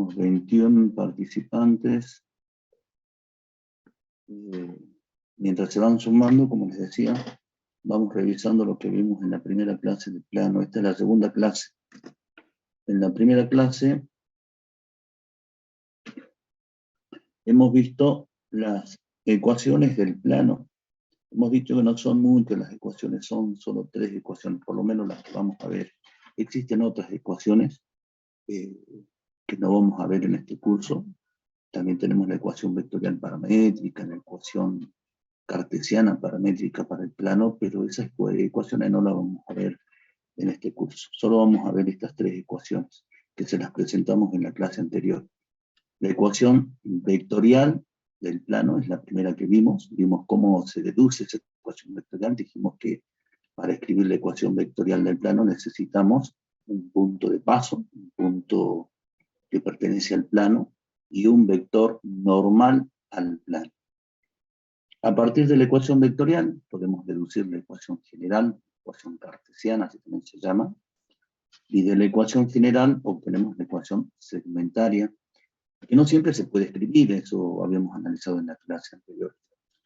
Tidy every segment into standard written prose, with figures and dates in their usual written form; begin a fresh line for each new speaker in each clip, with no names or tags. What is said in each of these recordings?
Tenemos 21 participantes. Mientras se van sumando, como les decía, vamos revisando lo que vimos en la primera clase de plano. Esta es la segunda clase. En la primera clase hemos visto las ecuaciones del plano. Hemos dicho que no son muchas las ecuaciones, son solo 3 ecuaciones, por lo menos las que vamos a ver. Existen otras ecuaciones que no vamos a ver en este curso. También tenemos la ecuación vectorial paramétrica, la ecuación cartesiana paramétrica para el plano, pero esas ecuaciones no las vamos a ver en este curso. Solo vamos a ver estas 3 ecuaciones, que se las presentamos en la clase anterior. La ecuación vectorial del plano es la primera que vimos. Vimos cómo se deduce esa ecuación vectorial. Dijimos que para escribir la ecuación vectorial del plano necesitamos un punto de paso, un punto que pertenece al plano, y un vector normal al plano. A partir de la ecuación vectorial podemos deducir la ecuación general, ecuación cartesiana, así también se llama, y de la ecuación general obtenemos la ecuación segmentaria, que no siempre se puede escribir, eso habíamos analizado en la clase anterior.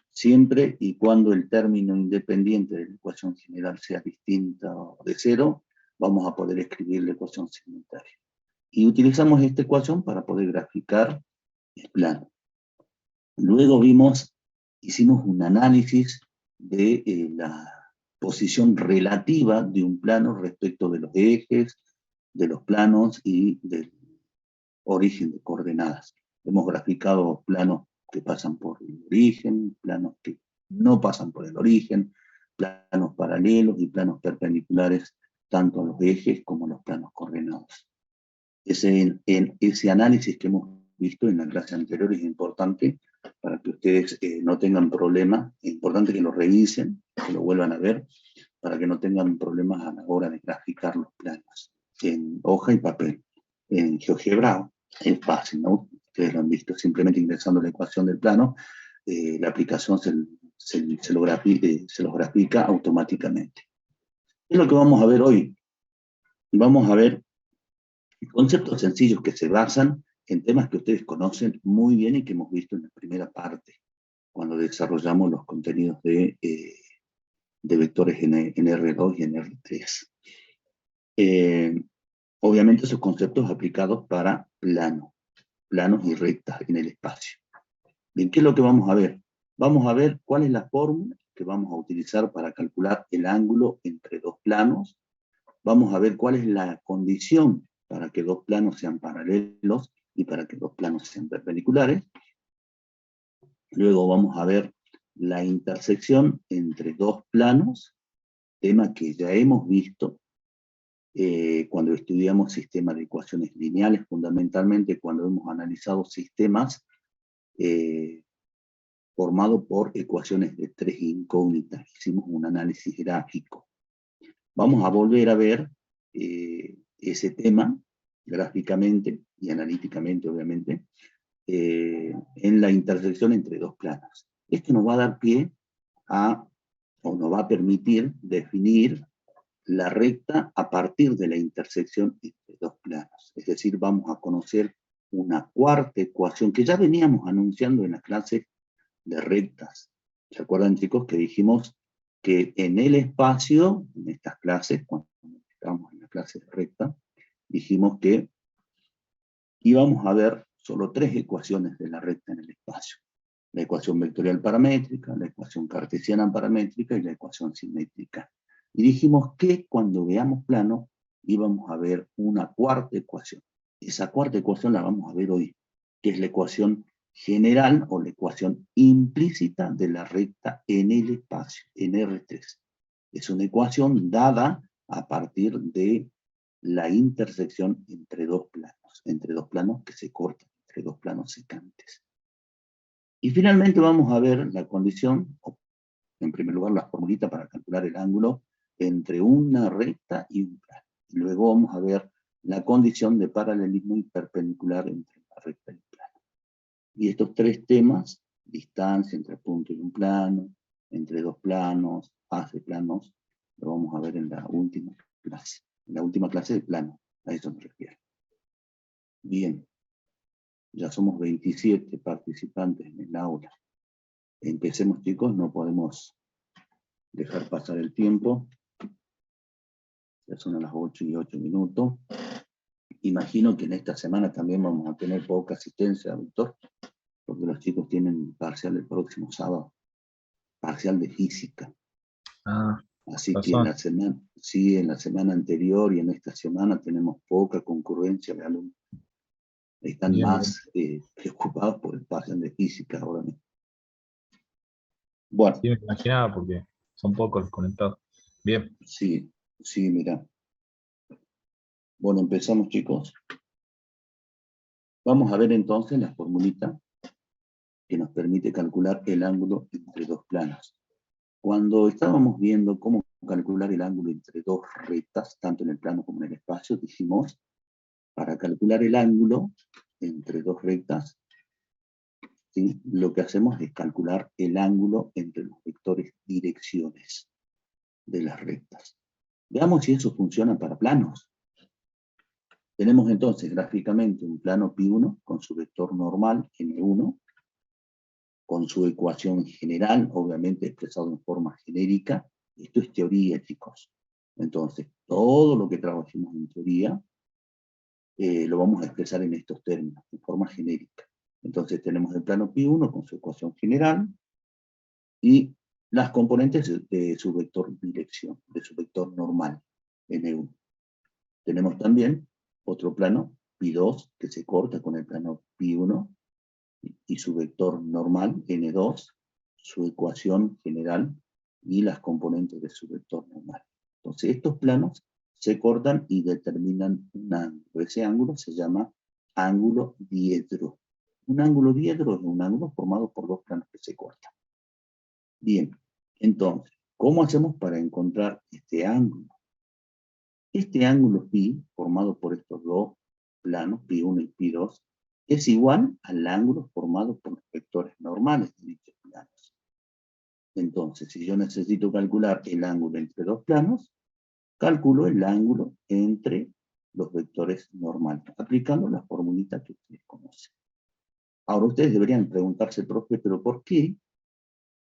Siempre y cuando el término independiente de la ecuación general sea distinta de cero, vamos a poder escribir la ecuación segmentaria. Y utilizamos esta ecuación para poder graficar el plano. Luego hicimos un análisis de la posición relativa de un plano respecto de los ejes, de los planos y del origen de coordenadas. Hemos graficado planos que pasan por el origen, planos que no pasan por el origen, planos paralelos y planos perpendiculares tanto a los ejes como a los planos coordenados. Ese análisis que hemos visto en la clase anterior es importante para que ustedes no tengan problemas. Es importante que lo revisen, que lo vuelvan a ver, para que no tengan problemas a la hora de graficar los planos en hoja y papel. En GeoGebra es fácil, ¿no? Ustedes lo han visto, simplemente ingresando la ecuación del plano, la aplicación se lo grafica automáticamente. Es lo que vamos a ver hoy. Vamos a ver conceptos sencillos que se basan en temas que ustedes conocen muy bien y que hemos visto en la primera parte, cuando desarrollamos los contenidos de vectores en R2 y en R3. Obviamente esos conceptos aplicados para planos y rectas en el espacio. Bien, ¿qué es lo que vamos a ver? Vamos a ver cuál es la fórmula que vamos a utilizar para calcular el ángulo entre dos planos. Vamos a ver cuál es la condición para que dos planos sean paralelos y para que dos planos sean perpendiculares. Luego vamos a ver la intersección entre dos planos, tema que ya hemos visto cuando estudiamos sistemas de ecuaciones lineales, fundamentalmente cuando hemos analizado sistemas formados por ecuaciones de 3 incógnitas. Hicimos un análisis gráfico. Vamos a volver a ver ese tema gráficamente y analíticamente, obviamente, en la intersección entre dos planos. Esto nos va a dar pie o nos va a permitir definir la recta a partir de la intersección entre dos planos. Es decir, vamos a conocer una cuarta ecuación que ya veníamos anunciando en las clases de rectas. ¿Se acuerdan, chicos, que dijimos que en el espacio, en estas clases, cuando estábamos en la clase de recta, dijimos que íbamos a ver solo 3 ecuaciones de la recta en el espacio? La ecuación vectorial paramétrica, la ecuación cartesiana paramétrica y la ecuación simétrica. Y dijimos que cuando veamos plano íbamos a ver una cuarta ecuación. Esa cuarta ecuación la vamos a ver hoy, que es la ecuación general o la ecuación implícita de la recta en el espacio, en R3. Es una ecuación dada a partir de la intersección entre dos planos que se cortan, entre dos planos secantes. Y finalmente vamos a ver la condición, en primer lugar la formulita para calcular el ángulo entre una recta y un plano. Y luego vamos a ver la condición de paralelismo y perpendicular entre la recta y el plano. Y estos 3 temas, distancia entre punto y un plano, entre dos planos, haz de planos, lo vamos a ver en la última clase. En la última clase de plano, a eso me refiero. Bien. Ya somos 27 participantes en el aula. Empecemos, chicos, no podemos dejar pasar el tiempo. Ya son las 8:08. Imagino que en esta semana también vamos a tener poca asistencia, doctor, porque los chicos tienen parcial el próximo sábado, parcial de física. Así que en la semana, sí, en la semana anterior y en esta semana tenemos poca concurrencia de alumnos. Están más preocupados por el parcial de física ahora mismo. Bueno.
Sí, me imaginaba porque son pocos los conectados. Bien.
Sí, mira. Bueno, empezamos, chicos. Vamos a ver entonces la formulita que nos permite calcular el ángulo entre dos planos. Cuando estábamos viendo cómo calcular el ángulo entre dos rectas, tanto en el plano como en el espacio, dijimos, para calcular el ángulo entre dos rectas, ¿sí?, lo que hacemos es calcular el ángulo entre los vectores direcciones de las rectas. Veamos si eso funciona para planos. Tenemos entonces gráficamente un plano π1 con su vector normal n1, con su ecuación general, obviamente expresado en forma genérica. Esto es teoría, chicos. Entonces, todo lo que trabajemos en teoría lo vamos a expresar en estos términos, en forma genérica. Entonces tenemos el plano π1 con su ecuación general y las componentes de su vector dirección, de su vector normal, n1. Tenemos también otro plano, π2, que se corta con el plano π1, y su vector normal, n2, su ecuación general y las componentes de su vector normal. Entonces estos planos se cortan y determinan un ángulo. Ese ángulo se llama ángulo diedro. Un ángulo diedro es un ángulo formado por dos planos que se cortan. Bien, entonces, ¿cómo hacemos para encontrar este ángulo? Este ángulo π, formado por estos dos planos, π1 y π2, es igual al ángulo formado por los vectores normales de dichos planos. Entonces, si yo necesito calcular el ángulo entre dos planos, calculo el ángulo entre los vectores normales, aplicando la formulita que ustedes conocen. Ahora ustedes deberían preguntarse, profe, ¿pero por qué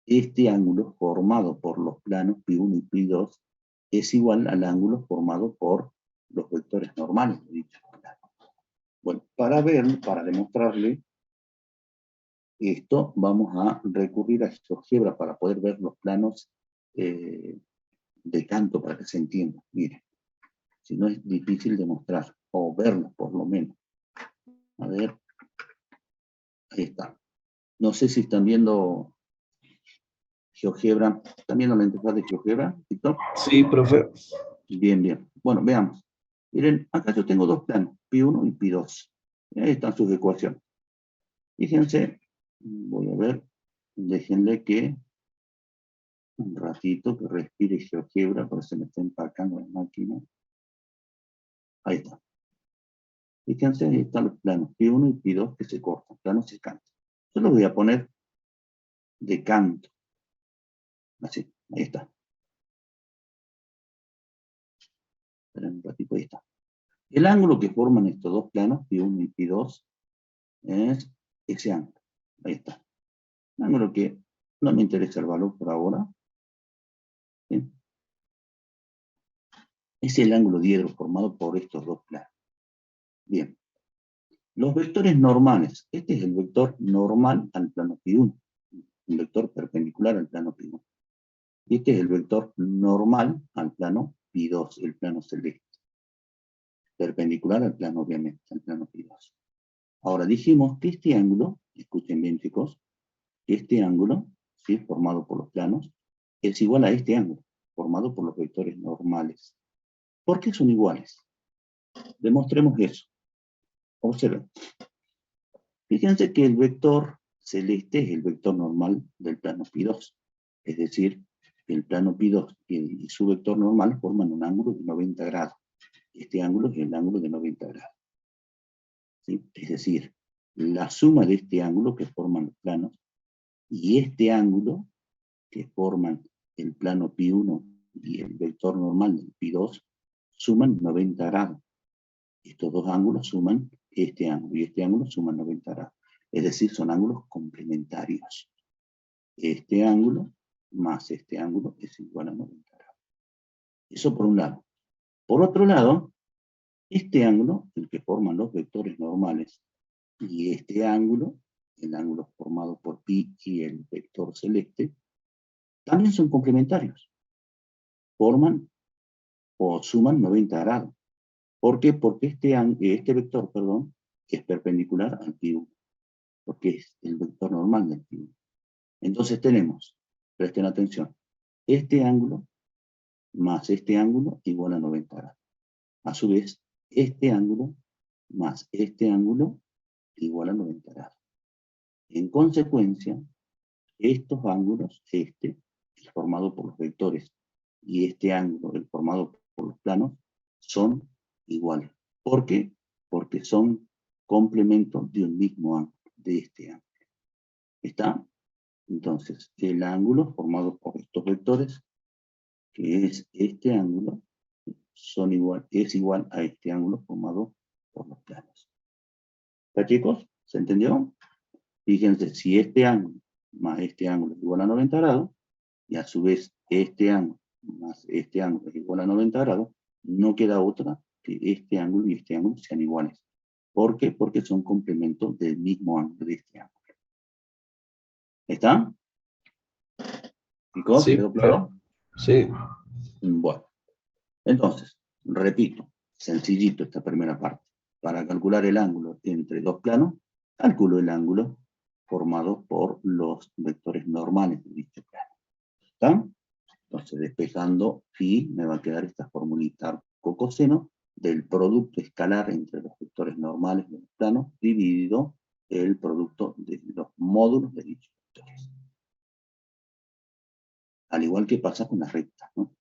este ángulo formado por los planos π1 y π2 es igual al ángulo formado por los vectores normales de dichos planos? Bueno, para demostrarle esto, vamos a recurrir a GeoGebra para poder ver los planos de canto, para que se entienda. Miren, si no es difícil demostrar, o verlos por lo menos. A ver, ahí está. No sé si están viendo GeoGebra. ¿Están viendo la interfaz de GeoGebra, Víctor?
Sí, profe.
Bien. Bueno, veamos. Miren, acá yo tengo dos planos, π1 y π2. Ahí están sus ecuaciones. Fíjense, voy a ver, déjenle que un ratito que respire GeoGebra, por eso me está empacando la máquina. Ahí está. Fíjense, ahí están los planos π1 y π2 que se cortan, planos de canto. Yo los voy a poner de canto. Así, ahí está. Esperen un ratito, ahí está. El ángulo que forman estos dos planos, π1 y π2, es ese ángulo. Ahí está. Un ángulo que no me interesa el valor por ahora. ¿Sí? Es el ángulo diedro formado por estos dos planos. Bien. Los vectores normales. Este es el vector normal al plano π1. Un vector perpendicular al plano π1. Y este es el vector normal al plano π2, el plano celeste. Perpendicular al plano, obviamente, al plano π2. Ahora dijimos que este ángulo, escuchen bien, chicos, que este ángulo, ¿sí?, formado por los planos, es igual a este ángulo, formado por los vectores normales. ¿Por qué son iguales? Demostremos eso. Observen. Fíjense que el vector celeste es el vector normal del plano π2. Es decir, el plano π2 y su vector normal forman un ángulo de 90 grados. Este ángulo es el ángulo de 90 grados. ¿Sí? Es decir, la suma de este ángulo que forman los planos y este ángulo que forman el plano π1 y el vector normal del π2 suman 90 grados. Estos dos ángulos suman este ángulo y este ángulo suman 90 grados. Es decir, son ángulos complementarios. Este ángulo más este ángulo es igual a 90 grados. Eso por un lado. Por otro lado, este ángulo, el que forman los vectores normales, y este ángulo, el ángulo formado por pi y el vector celeste, también son complementarios. Forman o suman 90 grados. ¿Por qué? Porque este vector, perdón, es perpendicular al pi1, porque es el vector normal del pi1. Entonces tenemos, presten atención, este ángulo más este ángulo igual a 90 grados. A su vez, este ángulo más este ángulo igual a 90 grados. En consecuencia, estos ángulos, este, el formado por los vectores, y este ángulo, el formado por los planos, son iguales. ¿Por qué? Porque son complementos de un mismo ángulo, de este ángulo. ¿Está? Entonces, el ángulo formado por estos vectores, que es este ángulo, es igual a este ángulo formado por los planos. ¿Está, chicos? ¿Se entendió? Fíjense, si este ángulo más este ángulo es igual a 90 grados, y a su vez este ángulo más este ángulo es igual a 90 grados, no queda otra que este ángulo y este ángulo sean iguales. ¿Por qué? Porque son complementos del mismo ángulo de este ángulo. ¿Está? ¿Chicos?
Sí,
¿Quedó claro?
sí.
Bueno, entonces, repito, sencillito esta primera parte. Para calcular el ángulo entre dos planos, calculo el ángulo formado por los vectores normales de dicho plano. ¿Está? Entonces, despejando phi, me va a quedar esta formulita coseno del producto escalar entre los vectores normales de los planos dividido el producto de los módulos de dichos vectores. Al igual que pasa con las rectas, ¿no?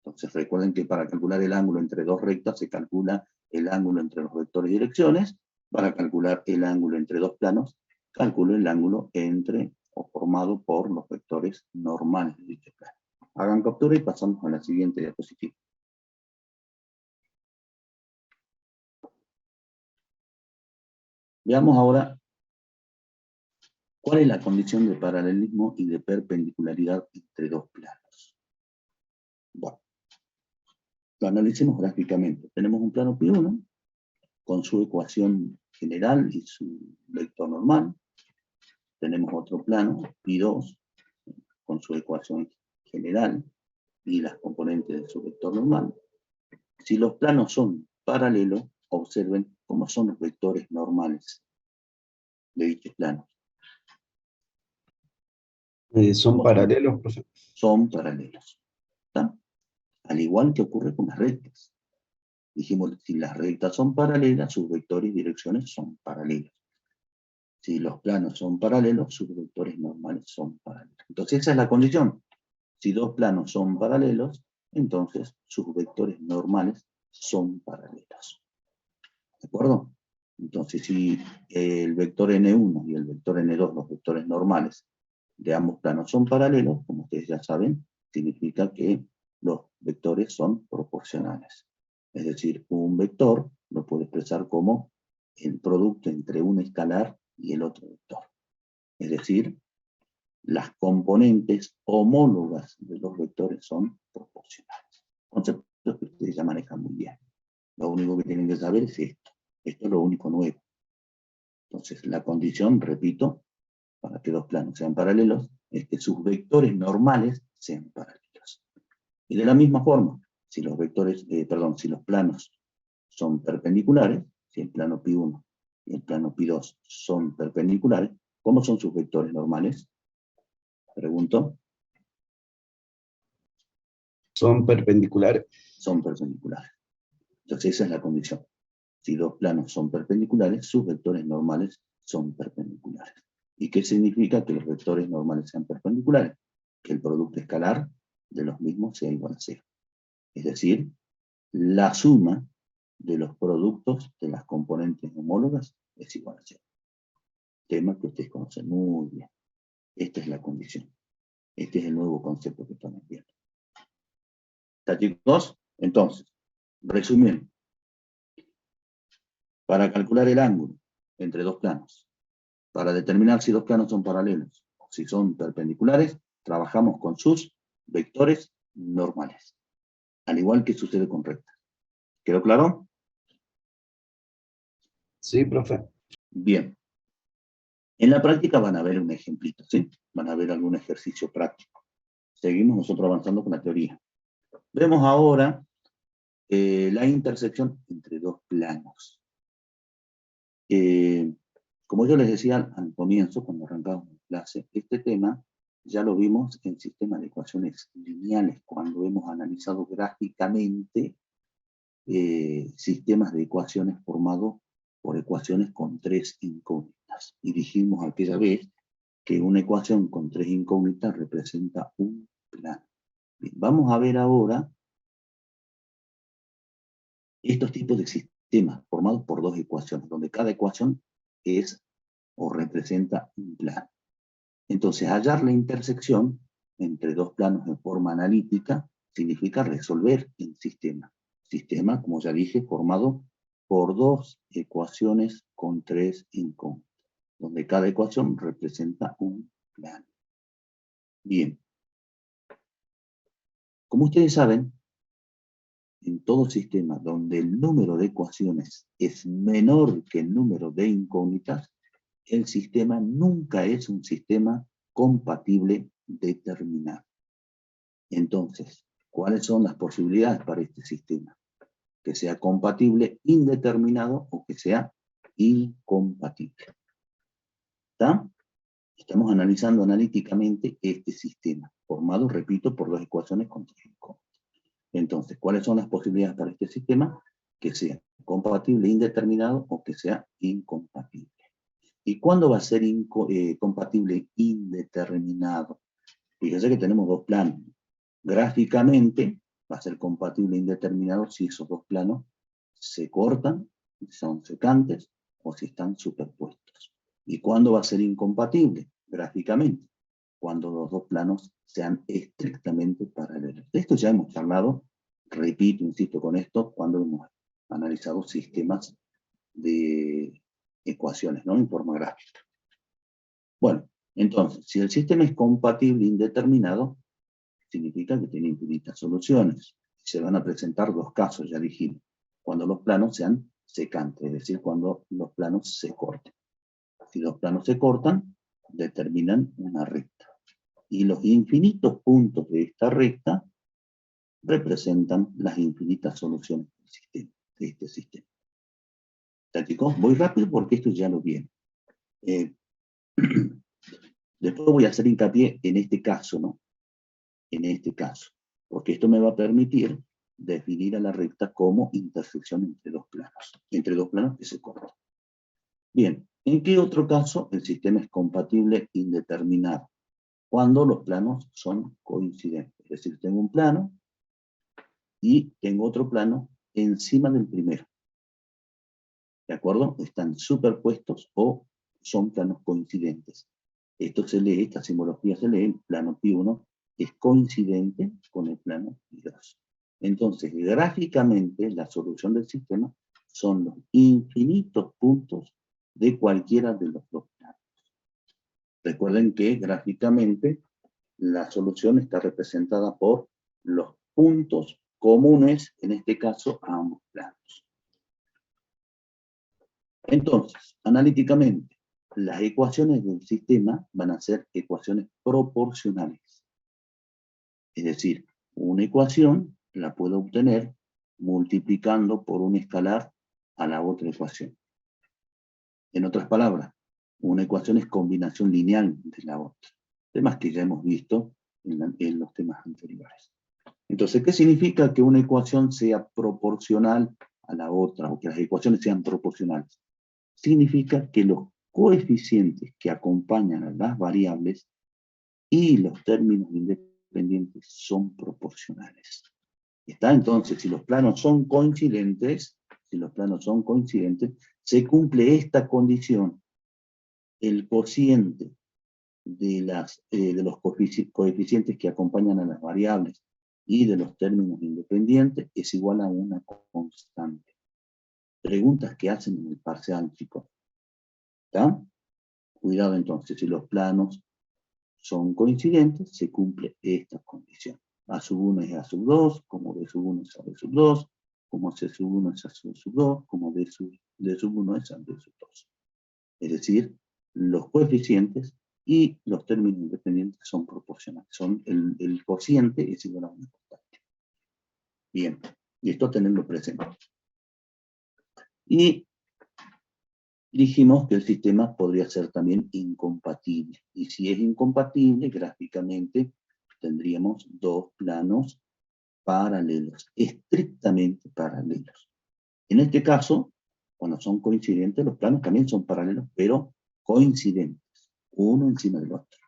Entonces recuerden que para calcular el ángulo entre dos rectas se calcula el ángulo entre los vectores y direcciones. Para calcular el ángulo entre dos planos, calculo el ángulo entre o formado por los vectores normales de dicho plano. Hagan captura y pasamos a la siguiente diapositiva. Veamos ahora cuál es la condición de paralelismo y de perpendicularidad entre dos planos. Bueno, lo analicemos gráficamente. Tenemos un plano pi1 con su ecuación general y su vector normal. Tenemos otro plano, pi2, con su ecuación general y las componentes de su vector normal. Si los planos son paralelos, observen cómo son los vectores normales de dichos planos.
¿Son paralelos, profesor?
Son paralelos. ¿Está? Al igual que ocurre con las rectas. Dijimos, si las rectas son paralelas, sus vectores y direcciones son paralelos. Si los planos son paralelos, sus vectores normales son paralelos. Entonces esa es la condición. Si dos planos son paralelos, entonces sus vectores normales son paralelos. ¿De acuerdo? Entonces si el vector n1 y el vector n2, los vectores normales de ambos planos son paralelos, como ustedes ya saben, significa que los vectores son proporcionales. Es decir, un vector lo puedo expresar como el producto entre un escalar y el otro vector. Es decir, las componentes homólogas de los vectores son proporcionales. Conceptos que ustedes ya manejan muy bien. Lo único que tienen que saber es esto. Esto es lo único nuevo. Entonces, la condición, repito, para que dos planos sean paralelos, es que sus vectores normales sean paralelos. Y de la misma forma, si los si los planos son perpendiculares, si el plano pi1 y el plano pi2 son perpendiculares, ¿cómo son sus vectores normales? Pregunto.
Son perpendiculares.
Son perpendiculares. Entonces esa es la condición. Si dos planos son perpendiculares, sus vectores normales son perpendiculares. ¿Y qué significa que los vectores normales sean perpendiculares? Que el producto escalar de los mismos sea igual a 0. Es decir, la suma de los productos de las componentes homólogas es igual a 0. Tema que ustedes conocen muy bien. Esta es la condición. Este es el nuevo concepto que estamos viendo. ¿Está, chicos? Entonces, resumiendo. para calcular el ángulo entre dos planos, para determinar si dos planos son paralelos o si son perpendiculares, trabajamos con sus vectores normales, al igual que sucede con rectas. ¿Quedó claro?
Sí, profe.
Bien. En la práctica van a ver un ejemplito, ¿sí? Van a ver algún ejercicio práctico. Seguimos nosotros avanzando con la teoría. Vemos ahora la intersección entre dos planos. Como yo les decía al comienzo, cuando arrancamos la clase, este tema ya lo vimos en sistemas de ecuaciones lineales, cuando hemos analizado gráficamente sistemas de ecuaciones formados por ecuaciones con tres incógnitas. Y dijimos aquella vez que una ecuación con tres incógnitas representa un plano. Bien, vamos a ver ahora estos tipos de sistemas formados por dos ecuaciones, donde cada ecuación es o representa un plano. Entonces, hallar la intersección entre dos planos en forma analítica significa resolver el sistema. Sistema, como ya dije, formado por dos ecuaciones con tres incógnitas, donde cada ecuación representa un plano. Bien. Como ustedes saben, en todo sistema donde el número de ecuaciones es menor que el número de incógnitas, el sistema nunca es un sistema compatible determinado. Entonces, ¿cuáles son las posibilidades para este sistema? Que sea compatible indeterminado o que sea incompatible. ¿Está? Estamos analizando analíticamente este sistema, formado, repito, por dos ecuaciones con tres incógnitas. Entonces, ¿cuáles son las posibilidades para este sistema? Que sea compatible indeterminado o que sea incompatible. ¿Y cuándo va a ser compatible indeterminado? Fíjense que tenemos dos planos. Gráficamente va a ser compatible indeterminado si esos dos planos se cortan, son secantes o si están superpuestos. ¿Y cuándo va a ser incompatible? Gráficamente, cuando los dos planos sean estrictamente paralelos. De esto ya hemos hablado, repito, insisto con esto, cuando hemos analizado sistemas de ecuaciones, ¿no? En forma gráfica. Bueno, entonces, si el sistema es compatible indeterminado, significa que tiene infinitas soluciones. Se van a presentar dos casos, ya dijimos, cuando los planos sean secantes, es decir, cuando los planos se corten. Si los planos se cortan, determinan una recta. Y los infinitos puntos de esta recta representan las infinitas soluciones del sistema, de este sistema. ¿Está, chicos? Voy rápido porque esto ya lo viene. Después voy a hacer hincapié en este caso, ¿no? En este caso, porque esto me va a permitir definir a la recta como intersección entre dos planos que se cortan. Bien, ¿en qué otro caso el sistema es compatible indeterminado? Cuando los planos son coincidentes, es decir, tengo un plano y tengo otro plano encima del primero. ¿De acuerdo? Están superpuestos o son planos coincidentes. Esto se lee, esta simbología se lee, el plano P1 es coincidente con el plano P2. Entonces, gráficamente, la solución del sistema son los infinitos puntos de cualquiera de los dos planos. Recuerden que gráficamente la solución está representada por los puntos comunes, en este caso, a ambos planos. Entonces, analíticamente, las ecuaciones del sistema van a ser ecuaciones proporcionales. Es decir, una ecuación la puedo obtener multiplicando por un escalar a la otra ecuación. En otras palabras, una ecuación es combinación lineal de la otra. Temas que ya hemos visto en los temas anteriores. Entonces, ¿qué significa que una ecuación sea proporcional a la otra o que las ecuaciones sean proporcionales? Significa que los coeficientes que acompañan a las variables y los términos independientes son proporcionales. ¿Está? Entonces, si los planos son coincidentes, se cumple esta condición. El cociente de los coeficientes que acompañan a las variables y de los términos independientes es igual a una constante. preguntas que hacen en el parcial, chicos. ¿Está? Cuidado entonces, si los planos son coincidentes, se cumple esta condición. A sub 1 es A sub 2, como B sub 1 es A B sub 2, como C sub 1 es A sub 2, como D sub 1 es A D sub 2. Es decir, los coeficientes y los términos independientes son proporcionales. El cociente es igual a una constante. Bien, y esto tenerlo presente. Y dijimos que el sistema podría ser también incompatible. Y si es incompatible, gráficamente tendríamos dos planos paralelos, estrictamente paralelos. En este caso, cuando son coincidentes, los planos también son paralelos, pero coincidentes, uno encima del otro.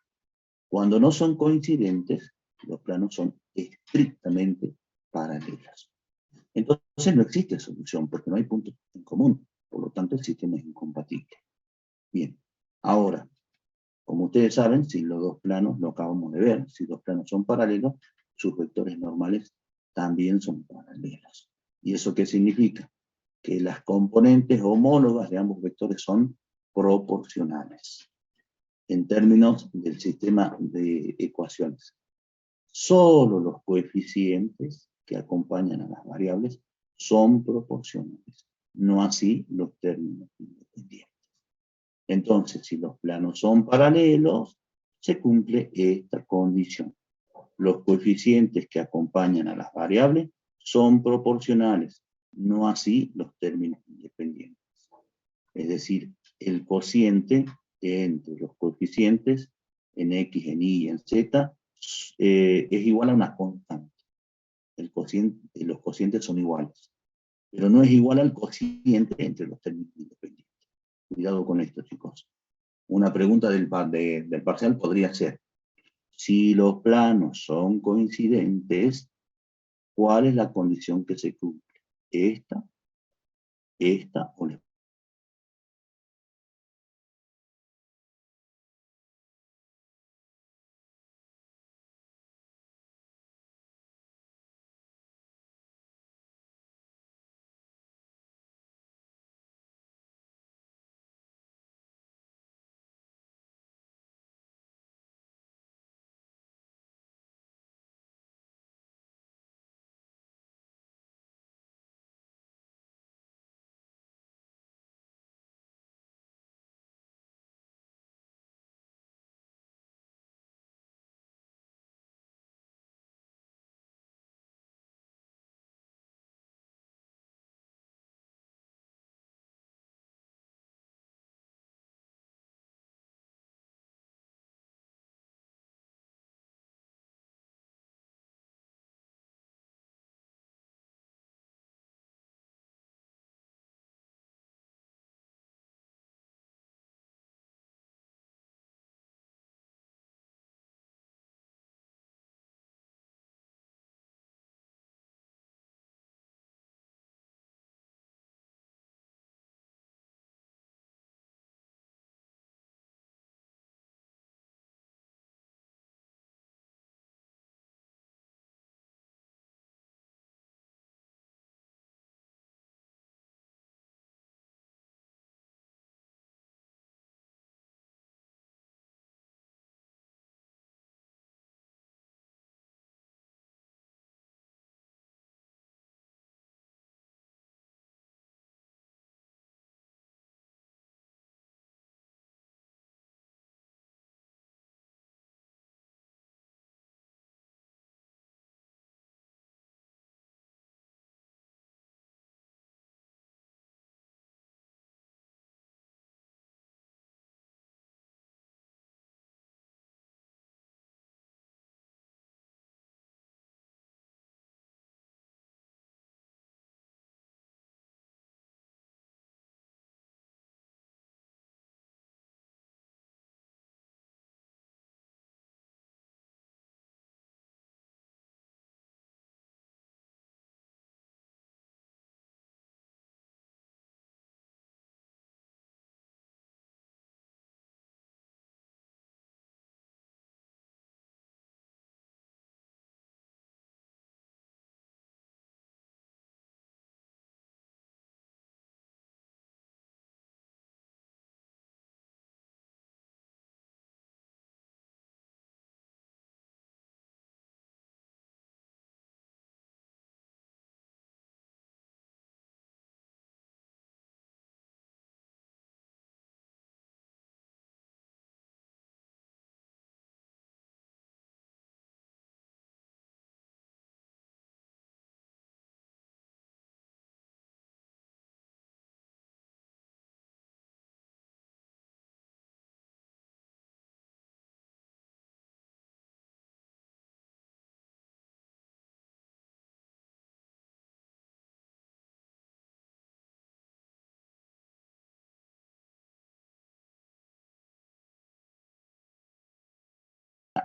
Cuando no son coincidentes, los planos son estrictamente paralelos. Entonces no existe solución, porque no hay puntos en común. Por lo tanto, el sistema es incompatible. Bien, ahora, como ustedes saben, si los dos planos, lo acabamos de ver, si los planos son paralelos, sus vectores normales también son paralelos. ¿Y eso qué significa? Que las componentes homólogas de ambos vectores son proporcionales. En términos del sistema de ecuaciones, solo los coeficientes que acompañan a las variables son proporcionales, no así los términos independientes. Entonces, si los planos son paralelos, se cumple esta condición. Los coeficientes que acompañan a las variables son proporcionales, no así los términos independientes. Es decir, el cociente entre los coeficientes en X, en Y y en Z es igual a una constante. Los cocientes son iguales, pero no es igual al cociente entre los términos independientes. Cuidado con esto, chicos. Una pregunta del parcial podría ser, si los planos son coincidentes, ¿cuál es la condición que se cumple? ¿Esta o la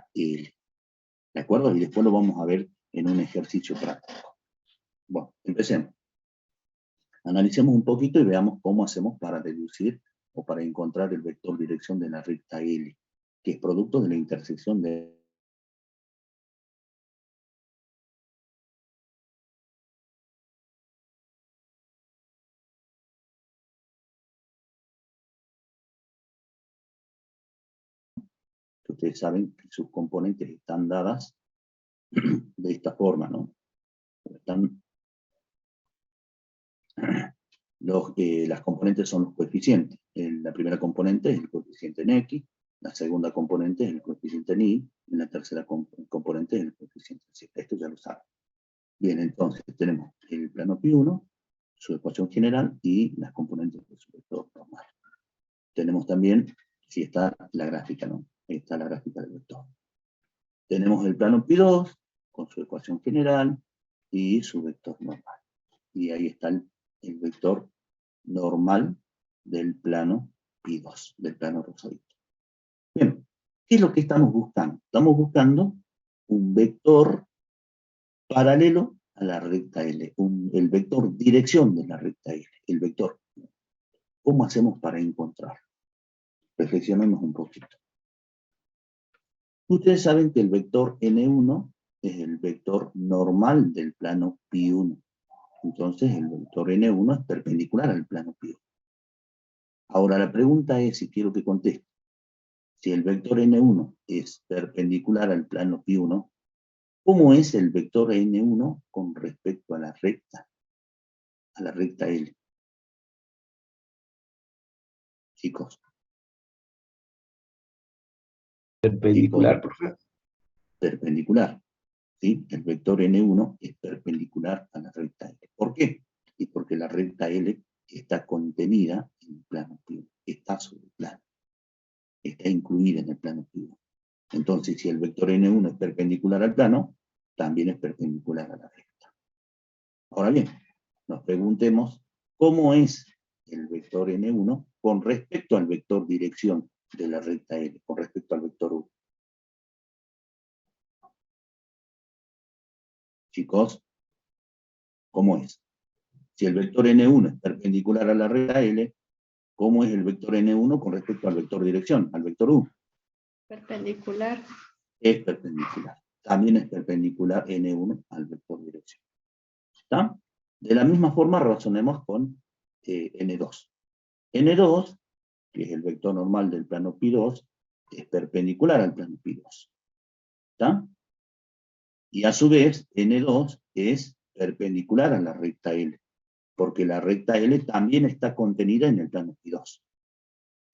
recta L. ¿De acuerdo? Y después lo vamos a ver en un ejercicio práctico. Bueno, empecemos. Analicemos un poquito y veamos cómo hacemos para deducir o para encontrar el vector dirección de la recta L, que es producto de la intersección de... Ustedes saben que sus componentes están dadas de esta forma, ¿no? Están, las componentes son los coeficientes. La primera componente es el coeficiente en X, la segunda componente es el coeficiente en Y, y la tercera componente es el coeficiente en Z. Esto ya lo saben. Bien, entonces tenemos el plano pi1, su ecuación general y las componentes de su vector normal. Tenemos también, si está la gráfica, ¿no? Ahí está la gráfica del vector. Tenemos el plano pi2 con su ecuación general y su vector normal. Y ahí está el vector normal del plano pi2, del plano rosadito. Bien, ¿qué es lo que estamos buscando? Estamos buscando un vector paralelo a la recta L, el vector dirección de la recta L, el vector. ¿Cómo hacemos para encontrarlo? Reflexionemos un poquito. Ustedes saben que el vector N1 es el vector normal del plano pi1. Entonces el vector N1 es perpendicular al plano pi1. Ahora la pregunta es, si quiero que conteste, si el vector N1 es perpendicular al plano pi1, ¿cómo es el vector N1 con respecto a la recta L? Chicos.
Perpendicular, profe.
Perpendicular. ¿Sí? El vector N1 es perpendicular a la recta L. ¿Por qué? Y porque la recta L está contenida en el plano pi1, está sobre el plano, está incluida en el plano pi1. Entonces, si el vector N1 es perpendicular al plano, también es perpendicular a la recta. Ahora bien, nos preguntemos cómo es el vector N1 con respecto al vector dirección de la recta L, con respecto al vector U. Chicos, ¿cómo es? Si el vector N1 es perpendicular a la recta L, ¿cómo es el vector N1 con respecto al vector dirección, al vector U?
Perpendicular.
Es perpendicular. También es perpendicular N1 al vector dirección. ¿Está? De la misma forma razonemos con N2. N2, que es el vector normal del plano pi2, es perpendicular al plano pi2. ¿Está? Y a su vez, N2 es perpendicular a la recta L, porque la recta L también está contenida en el plano pi2.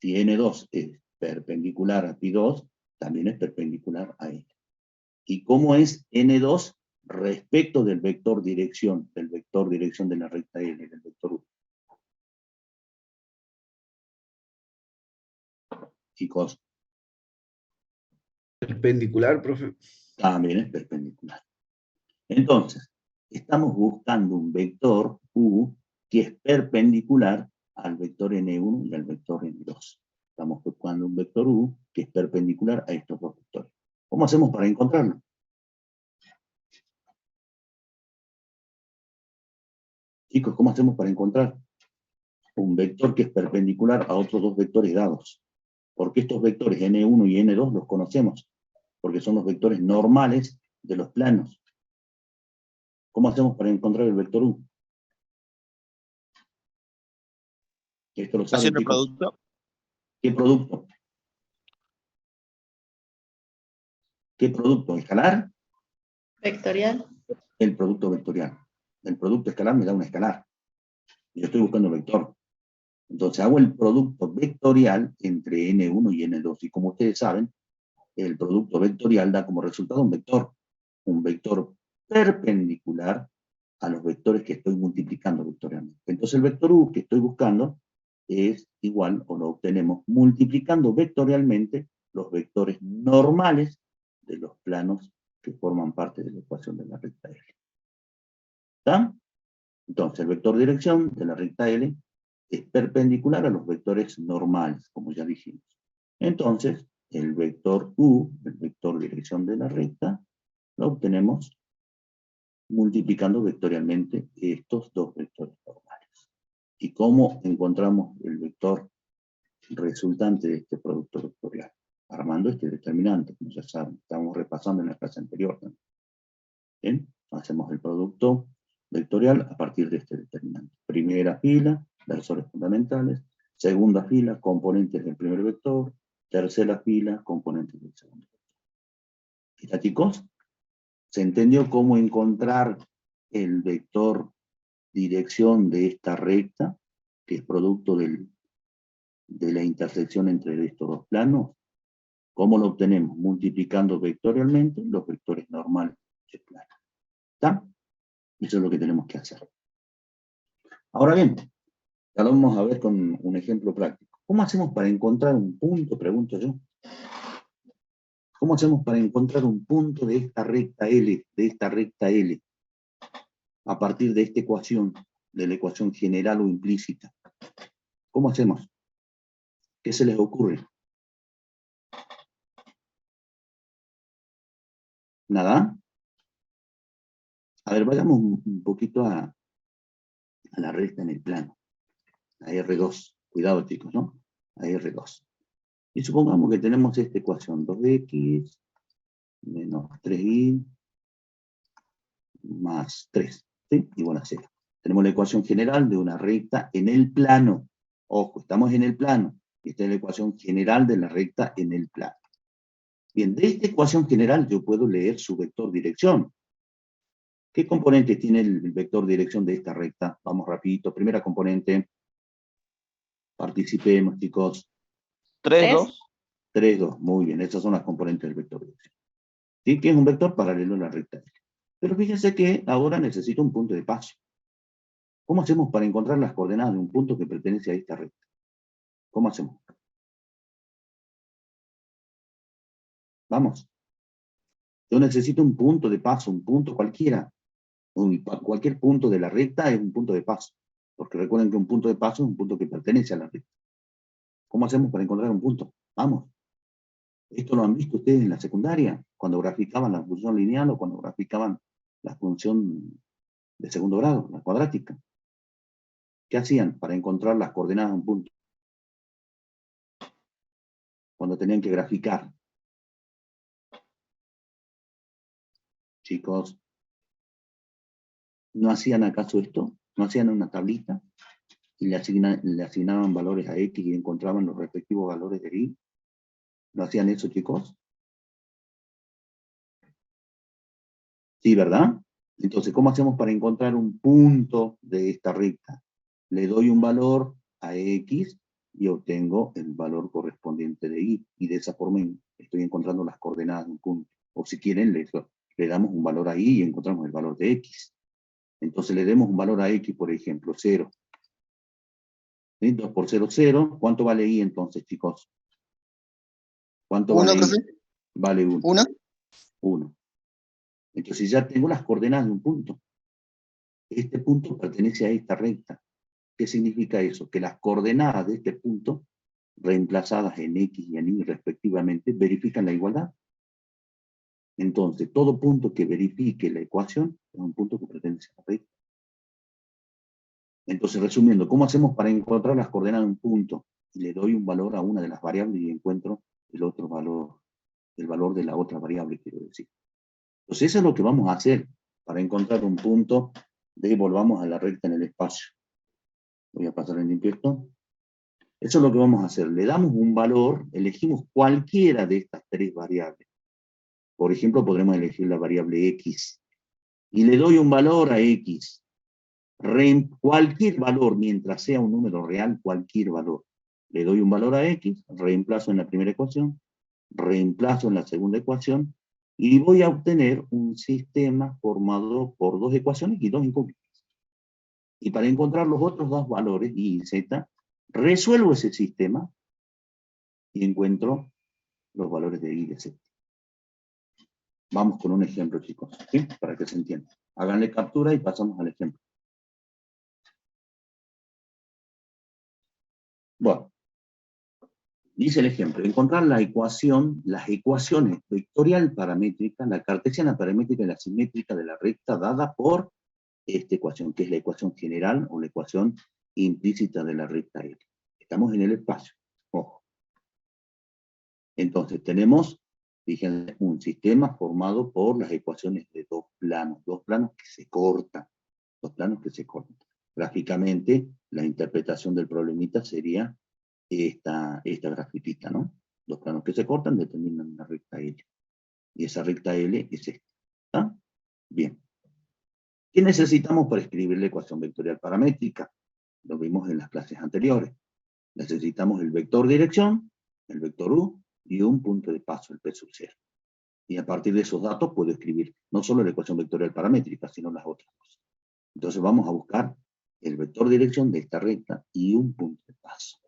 Si N2 es perpendicular a pi2, también es perpendicular a L. ¿Y cómo es N2 respecto del vector dirección de la recta L, del vector U? Chicos,
Perpendicular, profe.
también es perpendicular. Entonces, estamos buscando un vector U que es perpendicular al vector N1 y al vector N2. Estamos buscando un vector U que es perpendicular a estos dos vectores. ¿Cómo hacemos para encontrarlo? Chicos, ¿cómo hacemos para encontrar un vector que es perpendicular a otros dos vectores dados? Porque estos vectores N1 y N2 los conocemos, porque son los vectores normales de los planos. ¿Cómo hacemos para encontrar el vector U? Esto lo saben,
Haciendo el
chicos.
producto.
¿Qué producto? ¿Qué producto? ¿Escalar?
Vectorial.
El producto vectorial. El producto escalar me da un escalar. Y yo estoy buscando el vector. Entonces hago el producto vectorial entre N1 y N2. Y como ustedes saben, el producto vectorial da como resultado un vector perpendicular a los vectores que estoy multiplicando vectorialmente. Entonces el vector U que estoy buscando es igual, o lo obtenemos, multiplicando vectorialmente los vectores normales de los planos que forman parte de la ecuación de la recta L. ¿Está? Entonces el vector dirección de la recta L es perpendicular a los vectores normales, como ya dijimos. Entonces, el vector U, el vector dirección de la recta, lo obtenemos multiplicando vectorialmente estos dos vectores normales. ¿Y cómo encontramos el vector resultante de este producto vectorial? Armando este determinante, como ya saben, estamos repasando en la clase anterior también. Bien, hacemos el producto vectorial a partir de este determinante. Primera fila, versores fundamentales. Segunda fila, componentes del primer vector. Tercera fila, componentes del segundo vector. ¿Está, chicos? ¿Se entendió cómo encontrar el vector dirección de esta recta, que es producto de la intersección entre estos dos planos? ¿Cómo lo obtenemos? Multiplicando vectorialmente los vectores normales del plano. ¿Está? Eso es lo que tenemos que hacer. Ahora bien, ya lo vamos a ver con un ejemplo práctico. ¿Cómo hacemos para encontrar un punto? Pregunto yo. ¿Cómo hacemos para encontrar un punto de esta recta L, a partir de esta ecuación, de la ecuación general o implícita? ¿Cómo hacemos? ¿Qué se les ocurre? ¿Nada? A ver, vayamos un poquito a la recta en el plano. A R2. Cuidado, chicos, ¿no? A R2. Y supongamos que tenemos esta ecuación, 2x menos 3y más 3, ¿sí? Igual a 0. Tenemos la ecuación general de una recta en el plano. Ojo, estamos en el plano. Esta es la ecuación general de la recta en el plano. Bien, de esta ecuación general yo puedo leer su vector dirección. ¿Qué componentes tiene el vector dirección de esta recta? Vamos rapidito. Primera componente. Participemos, chicos.
3, 2.
3, 2. Muy bien, esas son las componentes del vector dirección. ¿Sí? Que es un vector paralelo a la recta. Pero fíjense que ahora necesito un punto de paso. ¿Cómo hacemos para encontrar las coordenadas de un punto que pertenece a esta recta? ¿Cómo hacemos? Vamos. Yo necesito un punto de paso, un punto cualquiera. Cualquier punto de la recta es un punto de paso. Porque recuerden que un punto de paso es un punto que pertenece a la recta. ¿Cómo hacemos para encontrar un punto? Vamos. Esto lo han visto ustedes en la secundaria, cuando graficaban la función lineal o cuando graficaban la función de segundo grado, la cuadrática. ¿Qué hacían para encontrar las coordenadas de un punto? Cuando tenían que graficar. Chicos, ¿no hacían acaso esto? ¿No hacían una tablita? Y le asignaban valores a X y encontraban los respectivos valores de Y. ¿No hacían eso, chicos? Sí, ¿verdad? Entonces, ¿cómo hacemos para encontrar un punto de esta recta? Le doy un valor a X y obtengo el valor correspondiente de Y. Y de esa forma estoy encontrando las coordenadas de un punto. O si quieren, le damos un valor a Y y encontramos el valor de X. Entonces le demos un valor a X, por ejemplo, 0. ¿Sí? 2 por 0, 0. ¿Cuánto vale Y entonces, chicos? ¿Cuánto vale Y? Vale 1.
1.
1. Entonces ya tengo las coordenadas de un punto. Este punto pertenece a esta recta. ¿Qué significa eso? Que las coordenadas de este punto, reemplazadas en X y en Y respectivamente, verifican la igualdad. Entonces, todo punto que verifique la ecuación es un punto que pertenece a la recta. Entonces, resumiendo, ¿cómo hacemos para encontrar las coordenadas de un punto? Y le doy un valor a una de las variables y encuentro el otro valor, el valor de la otra variable, quiero decir. Entonces, eso es lo que vamos a hacer para encontrar un punto de volvamos a la recta en el espacio. Voy a pasar en limpio esto. Eso es lo que vamos a hacer. Le damos un valor, elegimos cualquiera de estas tres variables. Por ejemplo, podremos elegir la variable X. Y le doy un valor a X. Cualquier valor, mientras sea un número real, cualquier valor. Le doy un valor a X, reemplazo en la primera ecuación, reemplazo en la segunda ecuación, y voy a obtener un sistema formado por dos ecuaciones y dos incógnitas. Y para encontrar los otros dos valores, Y y Z, resuelvo ese sistema y encuentro los valores de Y y de Z. Vamos con un ejemplo, chicos, ¿sí? Para que se entienda. Háganle captura y pasamos al ejemplo. Bueno. Dice el ejemplo, encontrar la ecuación, las ecuaciones vectorial paramétrica, la cartesiana paramétrica y la simétrica de la recta dada por esta ecuación, que es la ecuación general o la ecuación implícita de la recta L. Estamos en el espacio, ojo. Entonces tenemos, fíjense, un sistema formado por las ecuaciones de dos planos que se cortan, dos planos que se cortan. Gráficamente, la interpretación del problemita sería esta grafiquita, ¿no? Dos planos que se cortan determinan una recta L. Y esa recta L es esta. ¿Está? Bien. ¿Qué necesitamos para escribir la ecuación vectorial paramétrica? Lo vimos en las clases anteriores. Necesitamos el vector dirección, el vector U, y un punto de paso, el P sub 0. Y a partir de esos datos puedo escribir no solo la ecuación vectorial paramétrica, sino las otras cosas. Entonces vamos a buscar el vector dirección de esta recta y un punto de paso.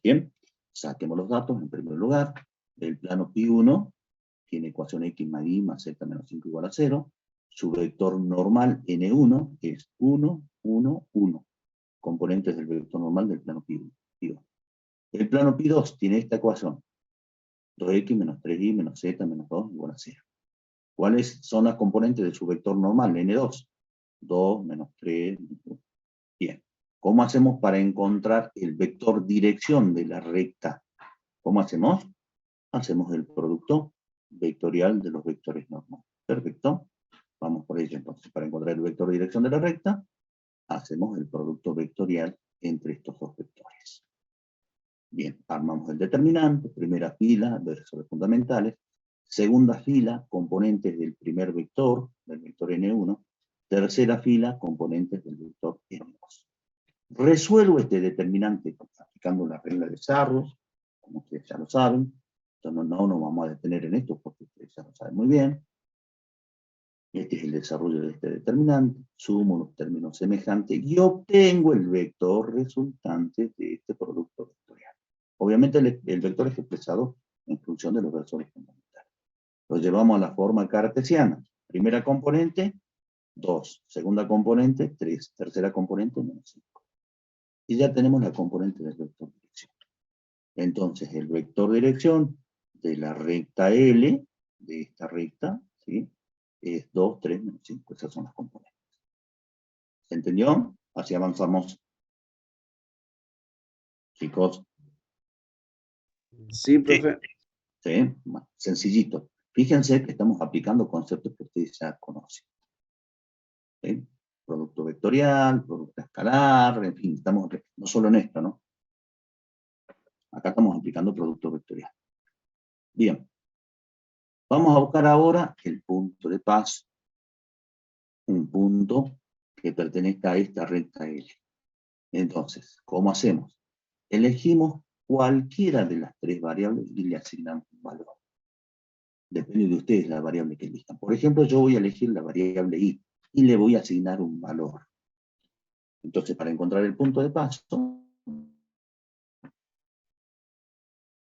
Bien, saquemos los datos en primer lugar. El plano pi1 tiene ecuación x más y más z menos 5 igual a 0. Su vector normal n1 es 1, 1, 1. Componentes del vector normal del plano pi1. El plano pi2 tiene esta ecuación. 2x menos 3y menos z menos 2 igual a 0. ¿Cuáles son las componentes de su vector normal, n2? 2 menos 3 menos 2. Bien. ¿Cómo hacemos para encontrar el vector dirección de la recta? ¿Cómo hacemos? Hacemos el producto vectorial de los vectores normales. Perfecto. Vamos por ello entonces. Para encontrar el vector dirección de la recta, hacemos el producto vectorial entre estos dos vectores. Bien, armamos el determinante, primera fila, versores fundamentales, segunda fila, componentes del primer vector, del vector n1, tercera fila, componentes del vector n2. Resuelvo este determinante aplicando la regla de Sarros, como ustedes ya lo saben. Entonces no nos vamos a detener en esto porque ustedes ya lo saben muy bien. Este es el desarrollo de este determinante. Sumo los términos semejantes y obtengo el vector resultante de este producto vectorial. Obviamente el vector es expresado en función de los versores fundamentales. Lo llevamos a la forma cartesiana. Primera componente, 2. Segunda componente, 3. Tercera componente, menos 5. Y ya tenemos la componente del vector dirección. Entonces, el vector dirección de la recta L, de esta recta, ¿sí? Es 2, 3, menos 5. Esas son las componentes. ¿Se entendió? Así avanzamos. Chicos.
Sí, profe.
¿Sí? Bueno, sencillito. Fíjense que estamos aplicando conceptos que ustedes ya conocen. ¿Sí? Producto vectorial, producto escalar, en fin, estamos no solo en esto, ¿no? Acá estamos aplicando producto vectorial. Bien. Vamos a buscar ahora el punto de paso. Un punto que pertenezca a esta recta L. Entonces, ¿cómo hacemos? Elegimos cualquiera de las tres variables y le asignamos un valor. Depende de ustedes la variable que elijan. Por ejemplo, yo voy a elegir la variable y le voy a asignar un valor. Entonces, para encontrar el punto de paso,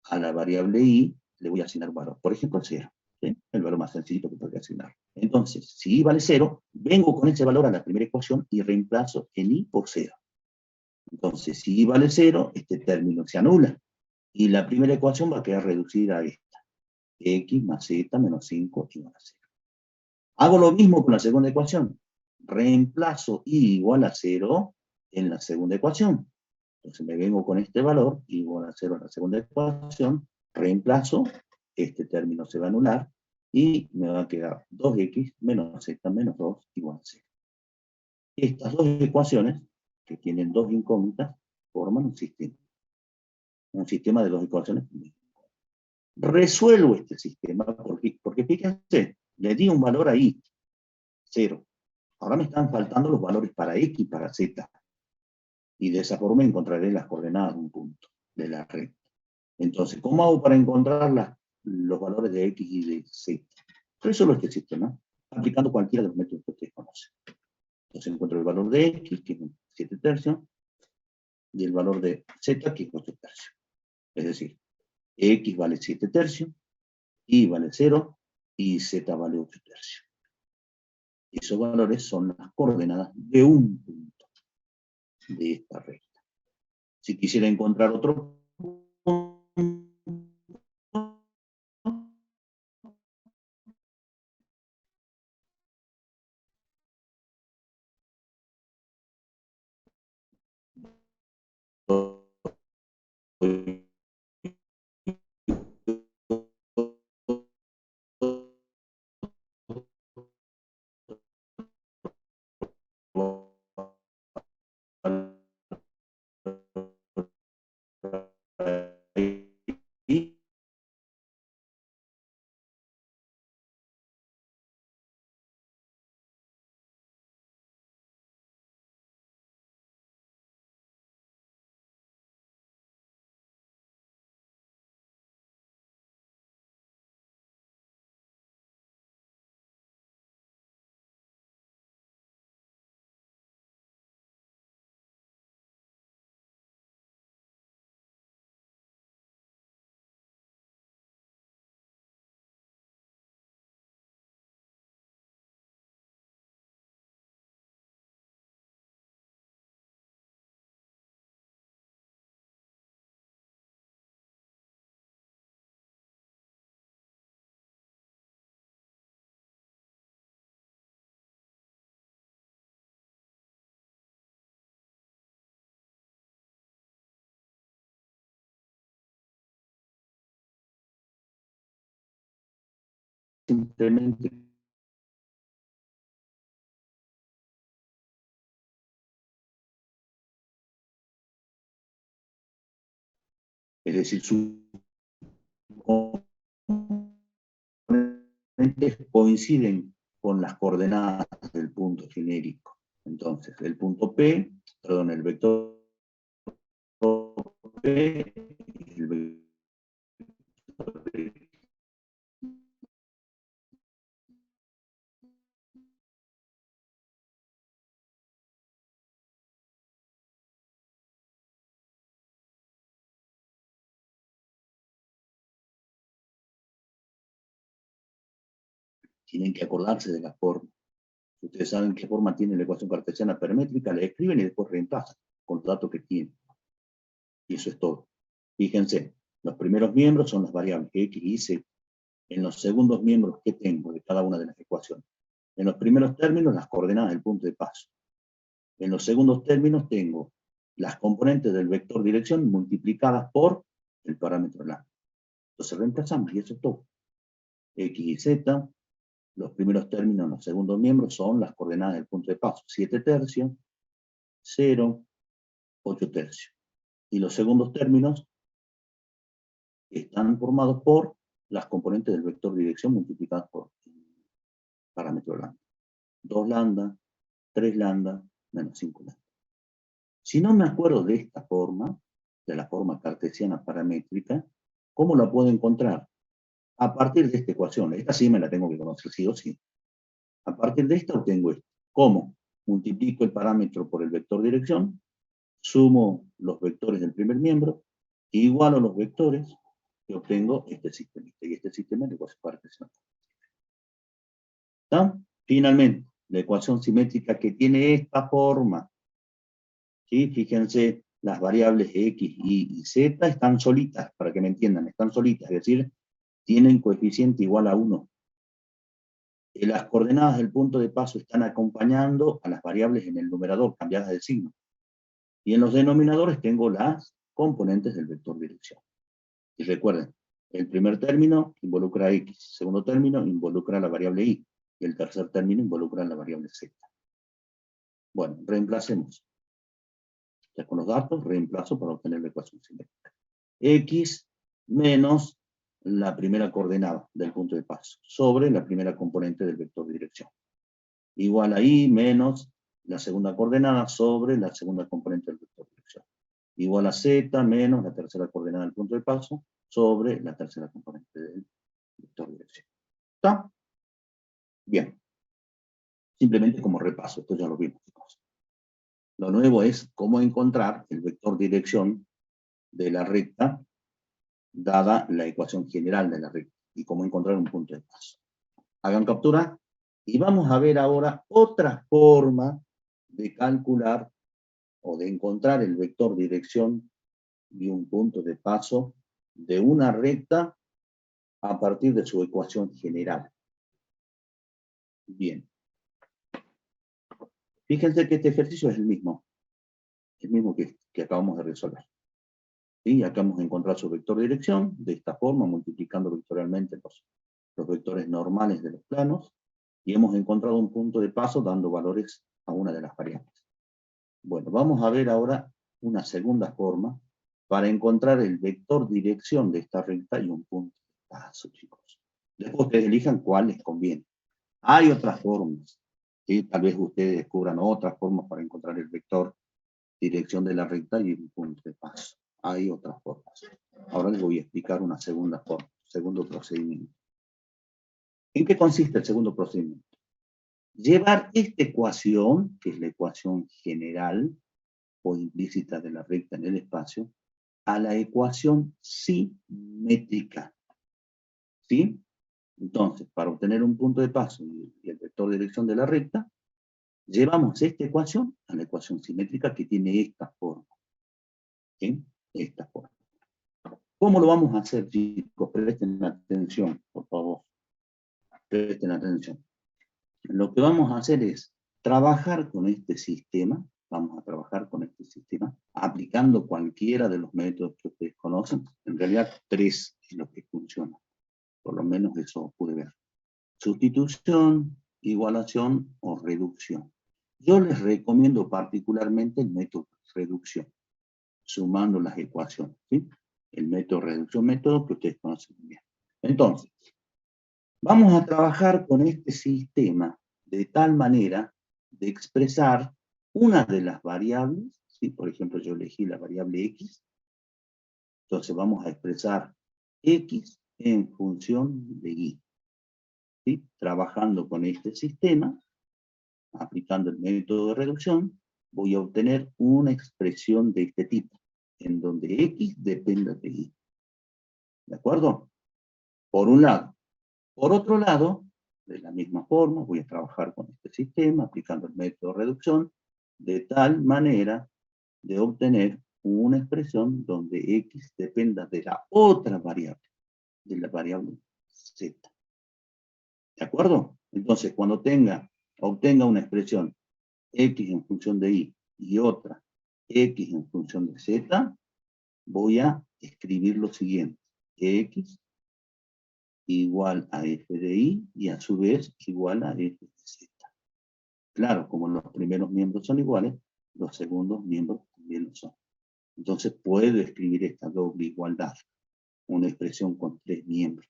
a la variable i le voy a asignar un valor. Por ejemplo, 0. ¿Sí? El valor más sencillo que podría asignar. Entonces, si i vale 0, vengo con ese valor a la primera ecuación y reemplazo en i por 0. Entonces, si i vale 0, este término se anula. Y la primera ecuación va a quedar reducida a esta. X más z menos 5 igual a 0. Hago lo mismo con la segunda ecuación. Reemplazo i igual a 0 en la segunda ecuación. Entonces me vengo con este valor, i igual a 0 en la segunda ecuación, reemplazo, este término se va a anular, y me va a quedar 2x menos z menos 2 igual a 0. Estas dos ecuaciones, que tienen dos incógnitas, forman un sistema. Un sistema de dos ecuaciones. Resuelvo este sistema porque fíjense, le di un valor a i, 0. Ahora me están faltando los valores para x y para z. Y de esa forma encontraré las coordenadas de un punto de la recta. Entonces, ¿cómo hago para encontrar los valores de x y de z? Resuelvo este sistema aplicando cualquiera de los métodos que ustedes conocen. Entonces encuentro el valor de x, que es 7 tercios, y el valor de z, que es 8 tercios. Es decir, x vale 7 tercios, y vale 0, y z vale 8 tercios. Esos valores son las coordenadas de un punto de esta recta. Si quisiera encontrar otro punto, simplemente es decir, sus componentes coinciden con las coordenadas del punto genérico. Entonces, el punto P, perdón, el vector P y el vector P tienen que acordarse de la forma. Si ustedes saben qué forma tiene la ecuación cartesiana paramétrica, la escriben y después reemplazan con los datos que tienen. Y eso es todo. Fíjense, los primeros miembros son las variables x y z. En los segundos miembros, ¿qué tengo de cada una de las ecuaciones? En los primeros términos, las coordenadas del punto de paso. En los segundos términos tengo las componentes del vector dirección multiplicadas por el parámetro lambda. Entonces reemplazamos y eso es todo. X y Z, los primeros términos en los segundos miembros son las coordenadas del punto de paso. 7 tercios, 0, 8 tercios. Y los segundos términos están formados por las componentes del vector dirección multiplicadas por el parámetro lambda. 2 lambda, 3 lambda, menos 5 lambda. Si no me acuerdo de esta forma, de la forma cartesiana paramétrica, ¿cómo la puedo encontrar? A partir de esta ecuación. Esta sí me la tengo que conocer, sí o sí. A partir de esta obtengo esto. ¿Cómo? Multiplico el parámetro por el vector dirección, sumo los vectores del primer miembro, igualo los vectores, y obtengo este sistema. Y este sistema es la ecuación cartesiana. ¿Está? Finalmente, la ecuación simétrica que tiene esta forma. ¿Sí? Fíjense, las variables x, y z están solitas, para que me entiendan, están solitas, es decir, tienen coeficiente igual a 1. Las coordenadas del punto de paso están acompañando a las variables en el numerador, cambiadas de signo. Y en los denominadores tengo las componentes del vector dirección. Y recuerden, el primer término involucra x, el segundo término involucra la variable y el tercer término involucra la variable z. Bueno, reemplacemos. Ya con los datos, reemplazo para obtener la ecuación simétrica. X menos la primera coordenada del punto de paso, sobre la primera componente del vector de dirección. Igual a y menos la segunda coordenada sobre la segunda componente del vector de dirección. Igual a z menos la tercera coordenada del punto de paso sobre la tercera componente del vector de dirección. ¿Está? Bien. Simplemente como repaso, esto ya lo vimos, chicos. Lo nuevo es cómo encontrar el vector de dirección de la recta dada la ecuación general de la recta y cómo encontrar un punto de paso. Hagan captura y vamos a ver ahora otra forma de calcular o de encontrar el vector dirección y un punto de paso de una recta a partir de su ecuación general. Bien. Fíjense que este ejercicio es el mismo que acabamos de resolver. ¿Sí? Acá vamos a encontrar su vector de dirección, de esta forma, multiplicando vectorialmente los vectores normales de los planos, y hemos encontrado un punto de paso dando valores a una de las variables. Bueno, vamos a ver ahora una segunda forma para encontrar el vector dirección de esta recta y un punto de paso, chicos. Después ustedes elijan cuál les conviene. Hay otras formas, ¿sí? Tal vez ustedes descubran otras formas para encontrar el vector dirección de la recta y un punto de paso. Hay otras formas. Ahora les voy a explicar una segunda forma, segundo procedimiento. ¿En qué consiste el segundo procedimiento? Llevar esta ecuación, que es la ecuación general o implícita de la recta en el espacio, a la ecuación simétrica. ¿Sí? Entonces, para obtener un punto de paso y el vector de dirección de la recta, llevamos esta ecuación a la ecuación simétrica que tiene esta forma. ¿Sí? Esta forma. ¿Cómo lo vamos a hacer, chicos? Presten atención, por favor. Presten atención. Lo que vamos a hacer es trabajar con este sistema. Vamos a trabajar con este sistema aplicando cualquiera de los métodos que ustedes conocen. En realidad, 3 es lo que funciona. Por lo menos eso pude ver. sustitución, igualación o reducción. Yo les recomiendo particularmente el método reducción, sumando las ecuaciones, ¿sí? El método reducción, método que ustedes conocen bien. Entonces, vamos a trabajar con este sistema de tal manera de expresar una de las variables, ¿sí? Por ejemplo, yo elegí la variable x, entonces vamos a expresar x en función de y. ¿Sí? Trabajando con este sistema, aplicando el método de reducción, voy a obtener una expresión de este tipo, en donde x depende de y. ¿De acuerdo? Por un lado. Por otro lado, de la misma forma, voy a trabajar con este sistema, aplicando el método de reducción, de tal manera de obtener una expresión donde x dependa de la otra variable, de la variable z. ¿De acuerdo? Entonces, cuando obtenga una expresión x en función de y otra x en función de z, voy a escribir lo siguiente. X igual a f de y a su vez igual a f de z. Claro, como los primeros miembros son iguales, los segundos miembros también lo son. Entonces puedo escribir esta doble igualdad, una expresión con tres miembros.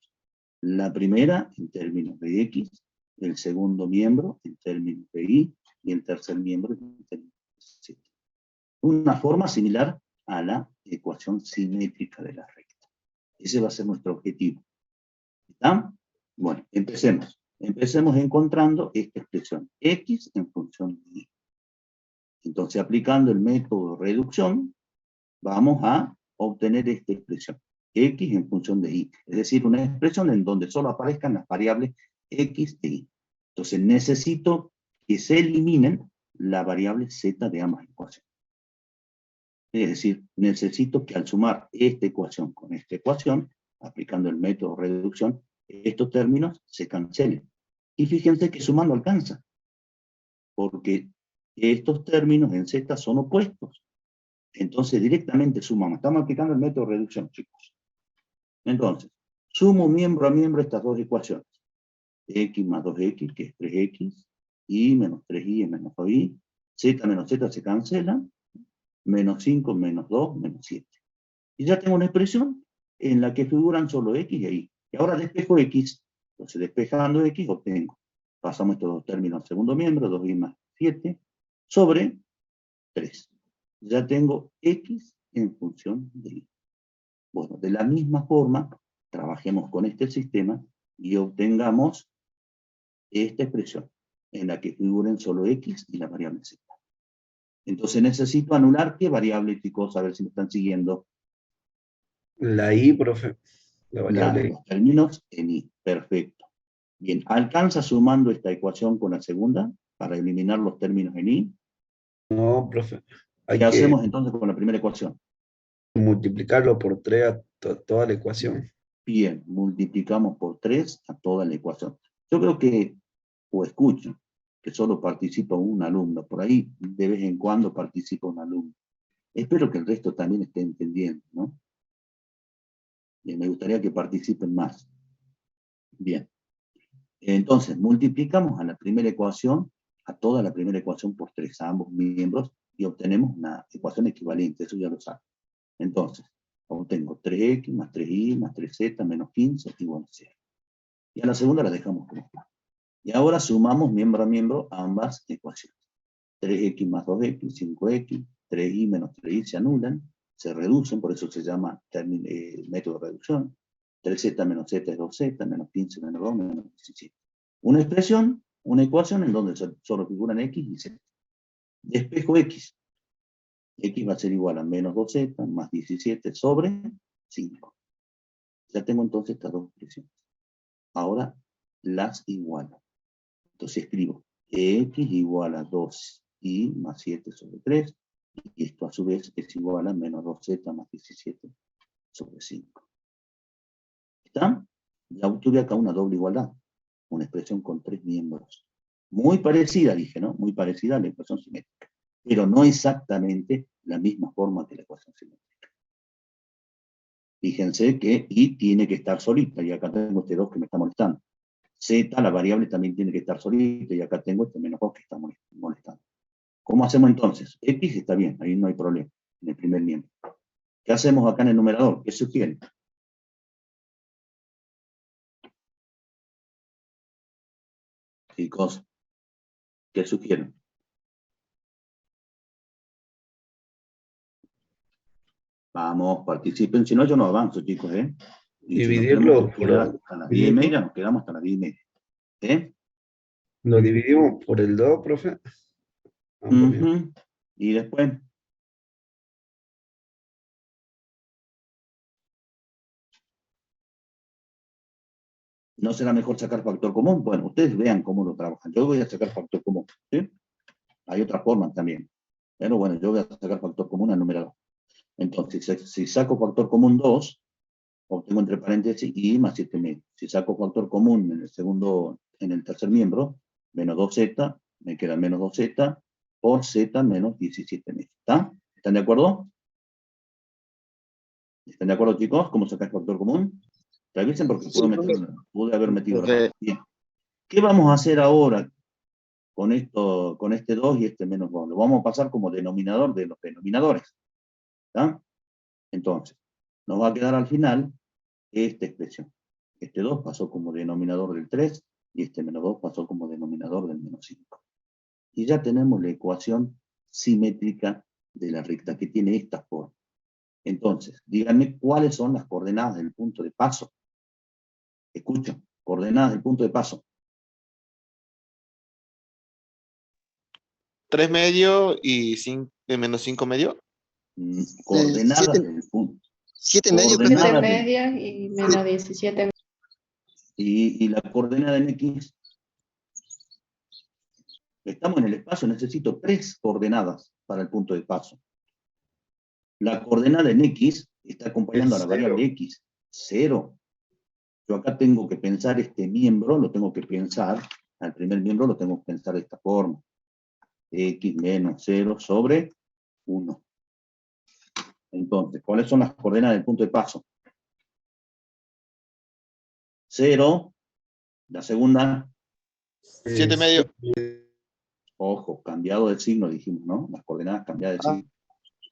La primera en términos de x, el segundo miembro en términos de y el tercer miembro en términos de z. Una forma similar a la ecuación simétrica de la recta. Ese va a ser nuestro objetivo. ¿Está? Bueno, empecemos. Empecemos encontrando esta expresión, x en función de y. Entonces, aplicando el método de reducción, vamos a obtener esta expresión, x en función de y. Es decir, una expresión en donde solo aparezcan las variables x e y. Entonces, necesito que se eliminen la variable z de ambas ecuaciones. Es decir, necesito que al sumar esta ecuación con esta ecuación, aplicando el método de reducción, estos términos se cancelen. Y fíjense que sumando alcanza, porque estos términos en z son opuestos. Entonces directamente sumamos. Estamos aplicando el método de reducción, chicos. Entonces, sumo miembro a miembro estas dos ecuaciones. X más 2x, que es 3x, y menos 3y es menos 2y, z menos z se cancela, menos 5 menos 2 menos 7. Y ya tengo una expresión en la que figuran solo x y y. Y ahora despejo x. Entonces despejando x obtengo. Pasamos estos dos términos al segundo miembro, 2y más 7, sobre 3. Ya tengo x en función de y. Bueno, de la misma forma, trabajemos con este sistema y obtengamos esta expresión en la que figuren solo x y la variable z. Entonces necesito anular qué variable, chicos, a ver si me están siguiendo.
La y, profe. La variable
Los términos en y. Perfecto. Bien, ¿alcanza sumando esta ecuación con la segunda para eliminar los términos en y?
y. No, profe. Hay
¿Qué
que
hacemos entonces con la primera ecuación?
multiplicarlo por 3 a toda la ecuación.
Bien, multiplicamos por 3 a toda la ecuación. Yo creo que, o escucho, que solo participa un alumno. Por ahí, de vez en cuando participa un alumno. Espero que el resto también esté entendiendo, ¿no? Bien, me gustaría que participen más. Bien. Entonces, multiplicamos a la primera ecuación, a toda la primera ecuación por 3, a ambos miembros, y obtenemos una ecuación equivalente, eso ya lo saben. Entonces, obtengo 3x más 3y más 3z menos 15 igual a 0. Y a la segunda la dejamos como está. Y ahora sumamos miembro a miembro ambas ecuaciones. 3x más 2x, 5x, 3y menos 3y se anulan, se reducen, por eso se llama método de reducción. 3z menos z es 2z, menos 15 menos 2 menos 17. Una expresión, una ecuación en donde solo figuran x y z. Despejo x. X va a ser igual a menos 2z más 17 sobre 5. Ya tengo entonces estas dos expresiones. Ahora las igualo. Entonces escribo x igual a 2y más 7 sobre 3. Y esto a su vez es igual a menos 2z más 17 sobre 5. ¿Está? Ya obtuve acá una doble igualdad. Una expresión con tres miembros. Muy parecida, dije, ¿no? Muy parecida a la ecuación simétrica. Pero no exactamente la misma forma que la ecuación simétrica. Fíjense que y tiene que estar solita, y acá tengo este 2 que me está molestando. Z, la variable también tiene que estar solita, y acá tengo este menos 2 que está molestando. ¿Cómo hacemos entonces? X está bien, ahí no hay problema, en el primer miembro. ¿Qué hacemos acá en el numerador? ¿Qué sugiere? Chicos, ¿qué sugieren? Vamos, participen, si no yo no avanzo, chicos, ¿eh? Y si nos tenemos
Dividirlo
que
por
quedar hasta las 10:30, nos quedamos hasta las 10:30. ¿Eh?
lo dividimos por el 2, profe. Ambos miembros.
Ujú. Y después, ¿no será mejor sacar factor común? Bueno, ustedes vean cómo lo trabajan. Yo voy a sacar factor común, ¿sí? Hay otras formas también. Pero bueno, yo voy a sacar factor común al numerador. Entonces, si saco factor común 2, obtengo entre paréntesis y más 7,5. Si saco factor común en el tercer miembro, menos 2z, me queda menos 2z por z menos 17,5. ¿Está? ¿Están de acuerdo? ¿Están de acuerdo, chicos? ¿Cómo sacar factor común? Revisen porque pude haber metido error. Bien. ¿Qué vamos a hacer ahora con este 2 y este menos 2? Lo vamos a pasar como denominador de los denominadores. ¿Está? Entonces, nos va a quedar al final esta expresión. Este 2 pasó como denominador del 3 y este menos 2 pasó como denominador del menos 5. Y ya tenemos la ecuación simétrica de la recta que tiene esta forma. Entonces, díganme cuáles son las coordenadas del punto de paso. Escuchen, coordenadas del punto de paso.
3 medio y menos 5 medio.
Coordenadas del punto.
7 medio, profe.
7
Coordenadas del-
medias y menos 17.
y la coordenada en X. Estamos en el espacio, necesito 3 coordenadas para el punto de paso. La coordenada en X está acompañando a la variable X, 0. Yo acá tengo que pensar este miembro, lo tengo que pensar, al primer miembro lo tengo que pensar de esta forma. X menos 0 sobre 1. Entonces, ¿cuáles son las coordenadas del punto de paso? 0, la segunda,
7 medio.
ojo, cambiado de signo, dijimos, ¿no? Las coordenadas cambiadas de signo.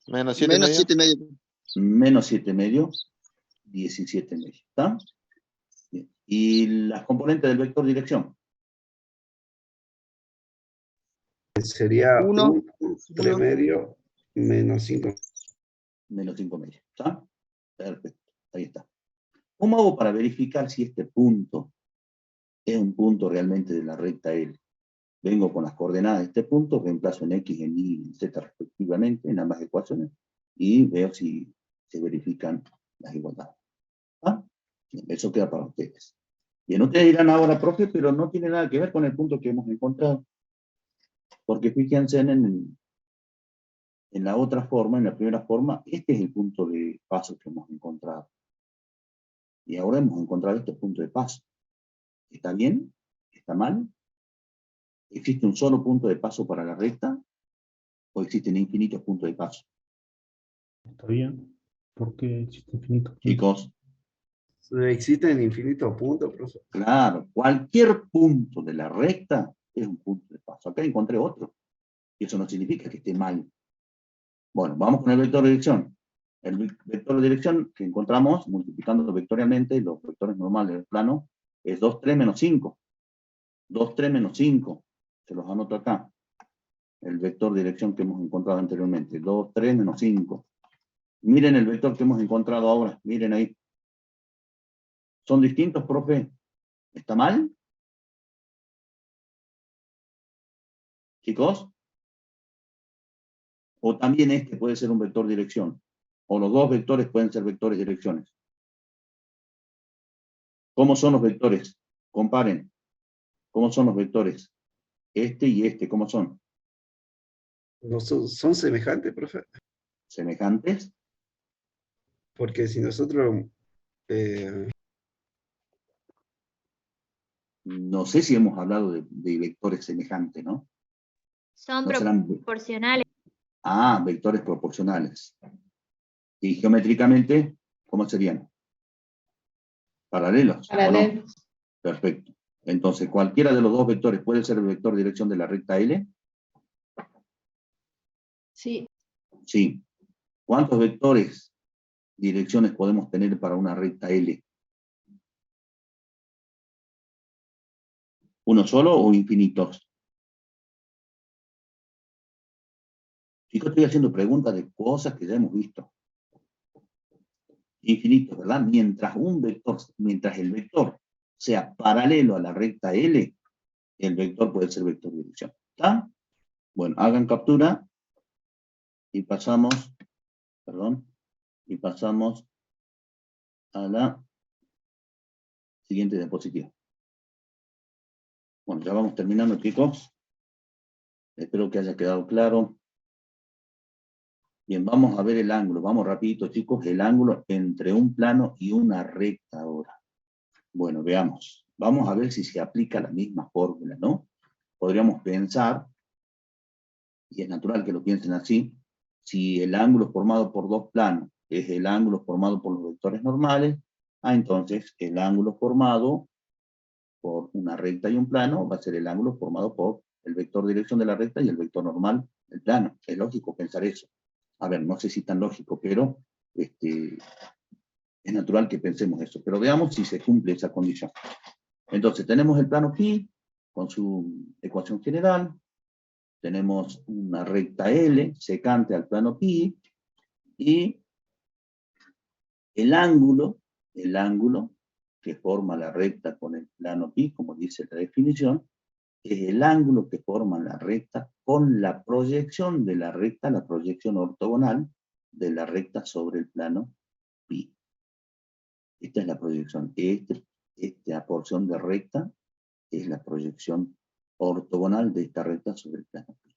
Menos 7
Menos
medio.
7 medio.
Menos 7 medio, 17 medio. ¿Está? Bien. Y las componentes del vector dirección.
Sería
1,
3 medio menos 5.
Menos 5 medio. ¿Está? Perfecto. Ahí está. ¿Cómo hago para verificar si este punto es un punto realmente de la recta L? Vengo con las coordenadas de este punto, reemplazo en X, en Y, en Z respectivamente, en ambas ecuaciones, y veo si se verifican las igualdades. ¿Ah? Eso queda para ustedes. Bien, ustedes dirán ahora, profe, pero no tiene nada que ver con el punto que hemos encontrado. Porque fíjense en la otra forma, en la primera forma, este es el punto de paso que hemos encontrado. Y ahora hemos encontrado este punto de paso. ¿Está bien? ¿Está mal? ¿Existe un solo punto de paso para la recta? ¿O existen infinitos puntos de paso?
Está bien, porque existe infinito.
Chicos,
Existen infinitos puntos, profe.
claro, cualquier punto de la recta es un punto de paso. Acá encontré otro. Y eso no significa que esté mal. Bueno, vamos con el vector de dirección. El vector de dirección que encontramos, multiplicando vectorialmente los vectores normales del plano, es 2, 3, menos 5. 2, 3, menos 5. Se los anoto acá. El vector de dirección que hemos encontrado anteriormente. 2, 3, menos 5. Miren el vector que hemos encontrado ahora. Miren ahí. ¿Son distintos, profe? ¿Está mal? Chicos. O también este puede ser un vector de dirección. O los dos vectores pueden ser vectores de direcciones. ¿Cómo son los vectores? Comparen. ¿Cómo son los vectores? Este y este, ¿cómo son?
No son semejantes, profe.
¿Semejantes?
Porque si nosotros
No sé si hemos hablado de vectores semejantes, ¿no?
Son
¿No serán?
proporcionales.
Ah, vectores proporcionales. Y geométricamente, ¿cómo serían? Paralelos. ¿O no?
Paralelos.
Perfecto. Entonces, cualquiera de los dos vectores puede ser el vector dirección de la recta L.
Sí,
Sí. ¿Cuántos vectores direcciones podemos tener para una recta L? ¿Uno solo o infinitos? Chicos, estoy haciendo preguntas de cosas que ya hemos visto. Infinitos, ¿verdad? Mientras el vector sea paralelo a la recta L, el vector puede ser vector dirección. ¿Está? Bueno, hagan captura y pasamos a la siguiente diapositiva. Bueno, ya vamos terminando, chicos. Espero que haya quedado claro. Bien, vamos a ver el ángulo. Vamos rapidito, chicos. El ángulo entre un plano y una recta ahora. Bueno, veamos. Vamos a ver si se aplica la misma fórmula, ¿no? Podríamos pensar, y es natural que lo piensen así, si el ángulo formado por dos planos es el ángulo formado por los vectores normales, entonces el ángulo formado por una recta y un plano va a ser el ángulo formado por el vector dirección de la recta y el vector normal del plano. Es lógico pensar eso. A ver, no sé si es tan lógico, pero es natural que pensemos eso. Pero veamos si se cumple esa condición. Entonces, tenemos el plano pi con su ecuación general. Tenemos una recta L secante al plano pi. Y el ángulo que forma la recta con el plano pi, como dice la definición, es el ángulo que forma la recta con la proyección de la recta, la proyección ortogonal de la recta sobre el plano pi. Esta es la proyección. Esta porción de recta es la proyección ortogonal de esta recta sobre el plano pi.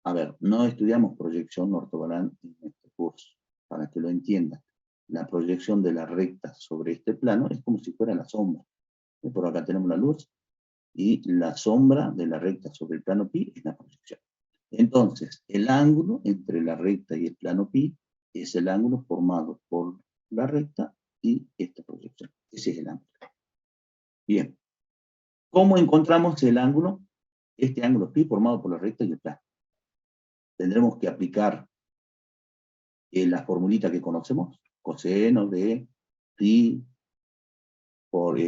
A ver, no estudiamos proyección ortogonal en este curso, para que lo entiendan. La proyección de la recta sobre este plano es como si fuera la sombra. Por acá tenemos la luz, y la sombra de la recta sobre el plano pi es la proyección. Entonces, el ángulo entre la recta y el plano pi es el ángulo formado por la recta y esta proyección. Ese es el ángulo. Bien. ¿Cómo encontramos el ángulo? Este ángulo pi formado por la recta y el plano. Tendremos que aplicar la formulita que conocemos, coseno de pi por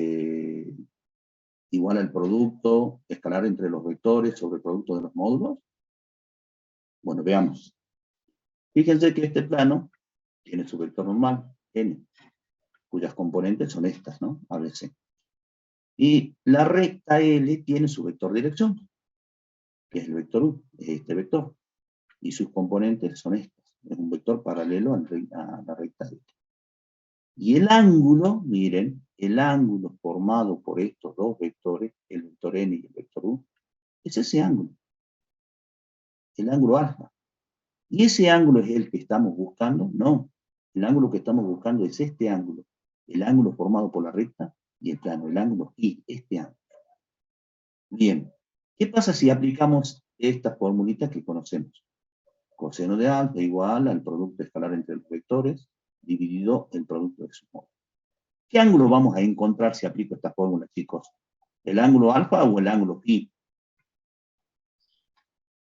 igual al producto escalar entre los vectores sobre el producto de los módulos. Bueno, veamos. Fíjense que este plano tiene su vector normal, n, cuyas componentes son estas, ¿no? ABC. Y la recta L tiene su vector dirección, que es el vector U, es este vector. Y sus componentes son estas. Es un vector paralelo a la recta L. Y el ángulo, miren, el ángulo formado por estos dos vectores, el vector n y el vector u, es ese ángulo. El ángulo alfa. ¿Y ese ángulo es el que estamos buscando? No. El ángulo que estamos buscando es este ángulo. El ángulo formado por la recta y el plano. El ángulo y este ángulo. Bien. ¿Qué pasa si aplicamos esta formulita que conocemos? Coseno de alfa igual al producto escalar entre los vectores dividido el producto de sus módulos. ¿Qué ángulo vamos a encontrar si aplico esta fórmula, chicos? ¿El ángulo alfa o el ángulo pi?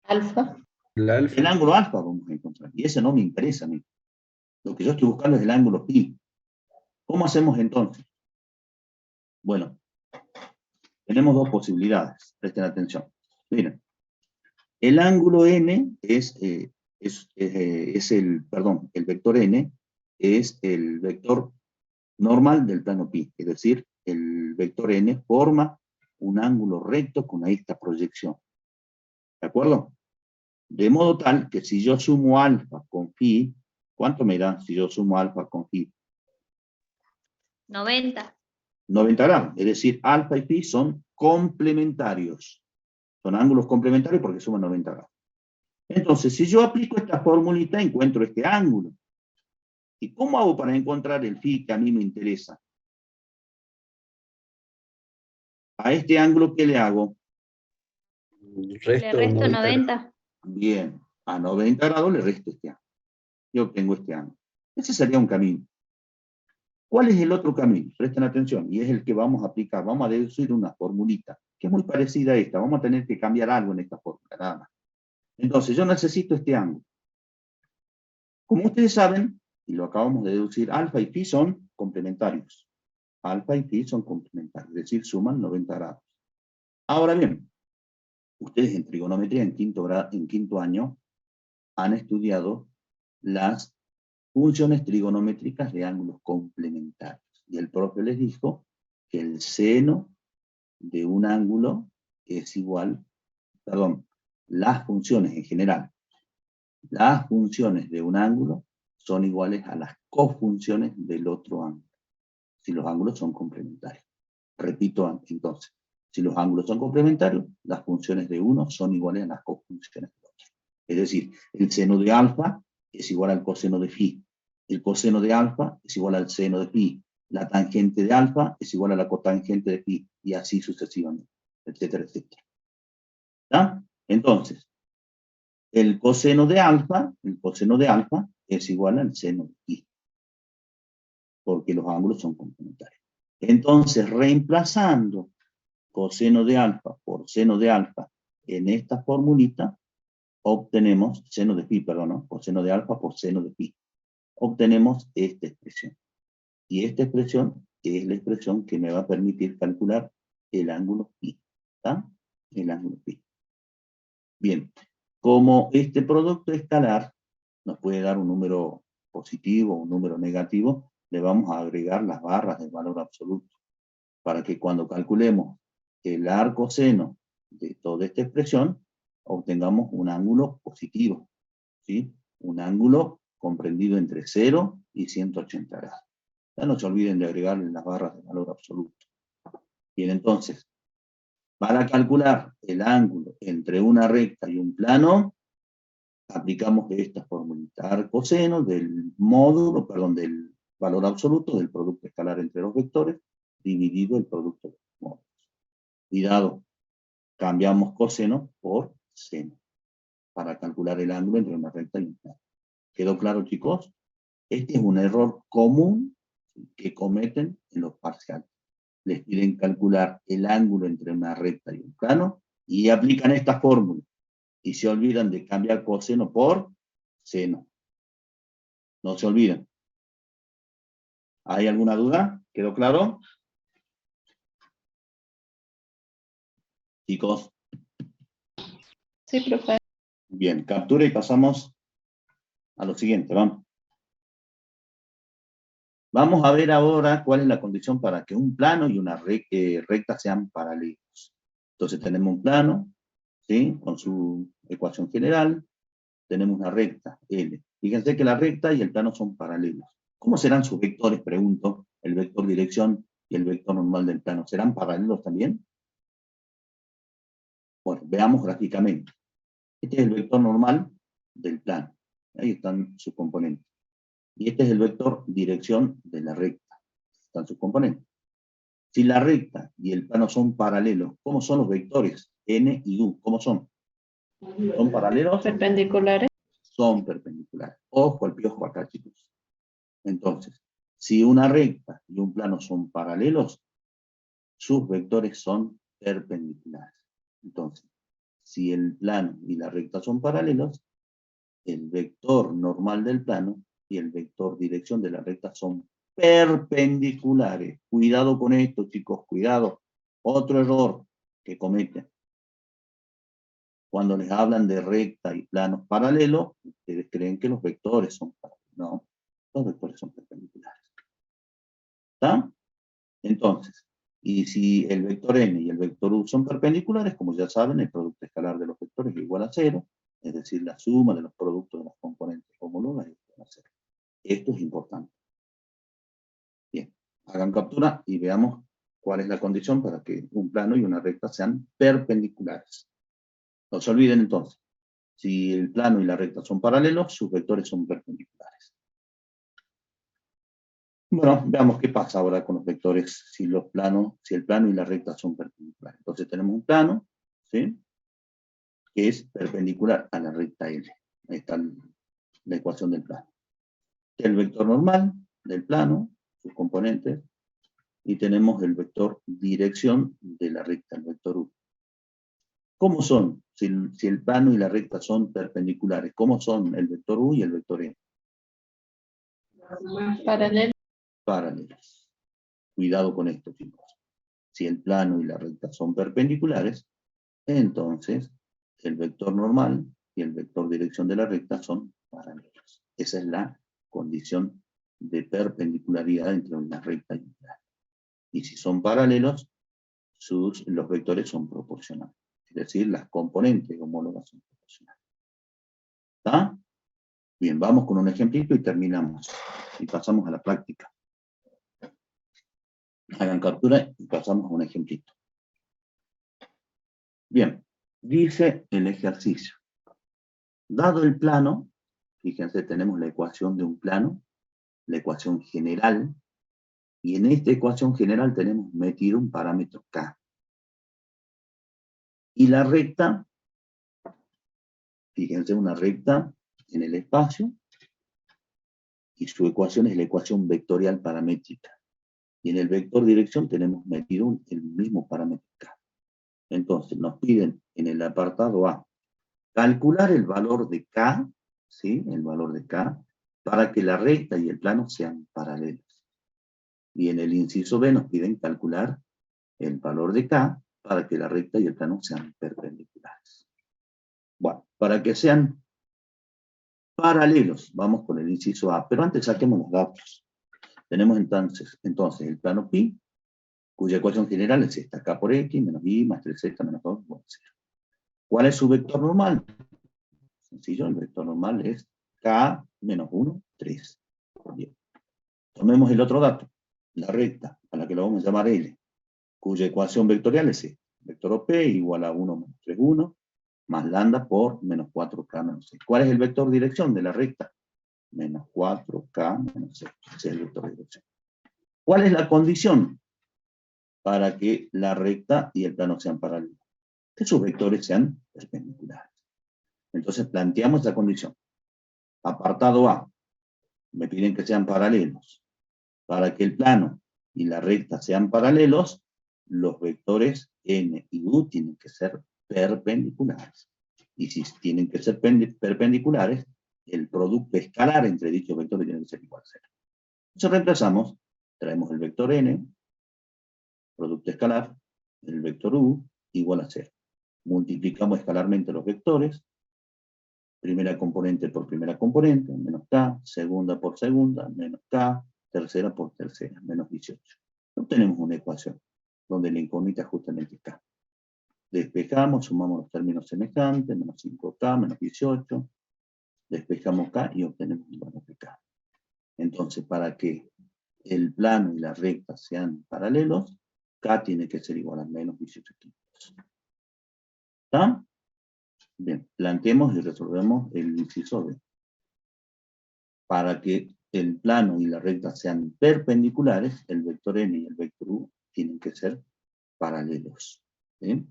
alfa.
El alfa.
El ángulo alfa vamos a encontrar. Y ese no me interesa a mí. Lo que yo estoy buscando es el ángulo pi. ¿Cómo hacemos entonces? Bueno, tenemos dos posibilidades. Presten atención. Miren, el ángulo n el vector n es el vector normal del plano pi. Es decir, el vector n forma un ángulo recto con esta proyección. ¿De acuerdo? De modo tal que si yo sumo alfa con phi, ¿cuánto me da si yo sumo alfa con phi?
90.
90 grados. Es decir, alfa y pi son complementarios. Son ángulos complementarios porque suman 90 grados. Entonces, si yo aplico esta formulita, encuentro este ángulo. ¿Y cómo hago para encontrar el phi que a mí me interesa? A este ángulo, ¿qué le hago?
Le resto 90.
Bien, a 90 grados le resto este ángulo. Yo obtengo este ángulo. Ese sería un camino. ¿Cuál es el otro camino? Presten atención, y es el que vamos a aplicar. Vamos a deducir una formulita, que es muy parecida a esta. Vamos a tener que cambiar algo en esta fórmula, nada más. Entonces, yo necesito este ángulo. Como ustedes saben, y lo acabamos de deducir, alfa y phi son complementarios. Alfa y phi son complementarios, es decir, suman 90 grados. Ahora bien, ustedes en trigonometría en quinto año han estudiado las funciones trigonométricas de ángulos complementarios. Y el profe les dijo que el seno de un ángulo es igual, perdón, las funciones en general, las funciones de un ángulo son iguales a las cofunciones del otro ángulo, si los ángulos son complementarios. Repito entonces, si los ángulos son complementarios, las funciones de uno son iguales a las cofunciones del otro. Es decir, el seno de alfa es igual al coseno de phi. El coseno de alfa es igual al seno de phi. La tangente de alfa es igual a la cotangente de phi. Y así sucesivamente, etcétera, etcétera. ¿Está? Entonces, el coseno de alfa es igual al seno de phi. Porque los ángulos son complementarios. Entonces, reemplazando coseno de alfa por seno de alfa en esta formulita, obtenemos, seno de phi, perdón, ¿no? Coseno de alfa por seno de phi. Obtenemos esta expresión. Y esta expresión es la expresión que me va a permitir calcular el ángulo phi. ¿Está? El ángulo phi. Bien, como este producto escalar nos puede dar un número positivo o un número negativo, le vamos a agregar las barras del valor absoluto, para que cuando calculemos el arcoseno de toda esta expresión, obtengamos un ángulo positivo, ¿sí? Un ángulo comprendido entre 0 y 180 grados. Ya no se olviden de agregarle las barras de valor absoluto. Bien, entonces, para calcular el ángulo entre una recta y un plano, aplicamos esta formulita. Arcoseno del módulo, perdón, del valor absoluto del producto escalar entre los vectores, dividido el producto de los módulos. Cuidado, cambiamos coseno por seno, para calcular el ángulo entre una recta y un plano. ¿Quedó claro, chicos? Este es un error común que cometen en los parciales. Les piden calcular el ángulo entre una recta y un plano y aplican esta fórmula. Y se olvidan de cambiar coseno por seno. No se olviden. ¿Hay alguna duda? ¿Quedó claro? Chicos.
Sí, profe.
Bien, captura y pasamos a lo siguiente. Vamos. Vamos a ver ahora cuál es la condición para que un plano y una recta sean paralelos. Entonces tenemos un plano, ¿sí? Con su ecuación general. Tenemos una recta, L. Fíjense que la recta y el plano son paralelos. ¿Cómo serán sus vectores? Pregunto. El vector dirección y el vector normal del plano. ¿Serán paralelos también? Bueno, veamos gráficamente. Este es el vector normal del plano. Ahí están sus componentes. Y este es el vector dirección de la recta. Están sus componentes. Si la recta y el plano son paralelos, ¿cómo son los vectores? N y U, ¿cómo son? ¿Son paralelos?
Perpendiculares.
Son perpendiculares. Ojo al piojo acá, chicos. Entonces, si una recta y un plano son paralelos, sus vectores son perpendiculares. Entonces, si el plano y la recta son paralelos, el vector normal del plano y el vector dirección de la recta son perpendiculares. Cuidado con esto, chicos, cuidado. Otro error que cometen. Cuando les hablan de recta y planos paralelos, ustedes creen que los vectores son paralelos. No, los vectores son perpendiculares. ¿Está? Entonces, y si el vector n y el vector u son perpendiculares, como ya saben, el producto escalar de los vectores es igual a 0, es decir, la suma de los productos de las componentes homólogas es igual a 0. Esto es importante. Bien, hagan captura y veamos cuál es la condición para que un plano y una recta sean perpendiculares. No se olviden entonces, si el plano y la recta son paralelos, sus vectores son perpendiculares. Bueno, veamos qué pasa ahora con los vectores si el plano y la recta son perpendiculares. Entonces tenemos un plano, ¿sí? Que es perpendicular a la recta L. Ahí está la ecuación del plano. El vector normal del plano sus componentes, y tenemos el vector dirección de la recta, el vector U. ¿Cómo son? Si el plano y la recta son perpendiculares, ¿cómo son el vector U y el vector N?
Paralelo.
Paralelos. Cuidado con esto, chicos. Si el plano y la recta son perpendiculares, entonces el vector normal y el vector dirección de la recta son paralelos. Esa es la condición de perpendicularidad entre una recta y un plano. Y si son paralelos, los vectores son proporcionales. Es decir, las componentes homólogas son proporcionales. ¿Está? Bien, vamos con un ejemplito y terminamos. Y pasamos a la práctica. Hagan captura y pasamos a un ejemplito. Bien, dice el ejercicio. Dado el plano, fíjense, tenemos la ecuación de un plano, la ecuación general, y en esta ecuación general tenemos metido un parámetro K. Y la recta, fíjense, una recta en el espacio, y su ecuación es la ecuación vectorial paramétrica. Y en el vector dirección tenemos metido el mismo parámetro K. Entonces nos piden en el apartado A calcular el valor de K, ¿sí? El valor de K, para que la recta y el plano sean paralelos. Y en el inciso B nos piden calcular el valor de K para que la recta y el plano sean perpendiculares. Bueno, para que sean paralelos, vamos con el inciso A, pero antes saquemos los datos. Tenemos entonces el plano pi, cuya ecuación general es esta, K por X, menos Y, más 3Z, menos 2, igual a 0. ¿Cuál es su vector normal? Sencillo, el vector normal es K menos 1, 3. Bien. Tomemos el otro dato, la recta, a la que lo vamos a llamar L, cuya ecuación vectorial es esta. Vector OP igual a 1 menos 3, 1, más lambda por menos 4K menos 6. ¿Cuál es el vector dirección de la recta? Menos 4K menos 6. Ese es el vector dirección. ¿Cuál es la condición para que la recta y el plano sean paralelos? Que sus vectores sean perpendiculares. Entonces planteamos esa condición. Apartado A. Me piden que sean paralelos. Para que el plano y la recta sean paralelos, los vectores n y u tienen que ser perpendiculares. Y si tienen que ser perpendiculares, el producto escalar entre dichos vectores tiene que ser igual a 0. Entonces reemplazamos, traemos el vector n, producto escalar, el vector u, igual a 0. Multiplicamos escalarmente los vectores, primera componente por primera componente, menos k, segunda por segunda, menos k, tercera por tercera, menos 18. Obtenemos una ecuación, donde la incógnita justamente es k. Despejamos, sumamos los términos semejantes, menos 5k, menos 18, despejamos k y obtenemos un valor de k. Entonces, para que el plano y la recta sean paralelos, k tiene que ser igual a menos 18 quintos. ¿Está? Bien, planteemos y resolvemos el inciso B. Para que el plano y la recta sean perpendiculares, el vector n y el vector u tienen que ser paralelos. ¿Sí?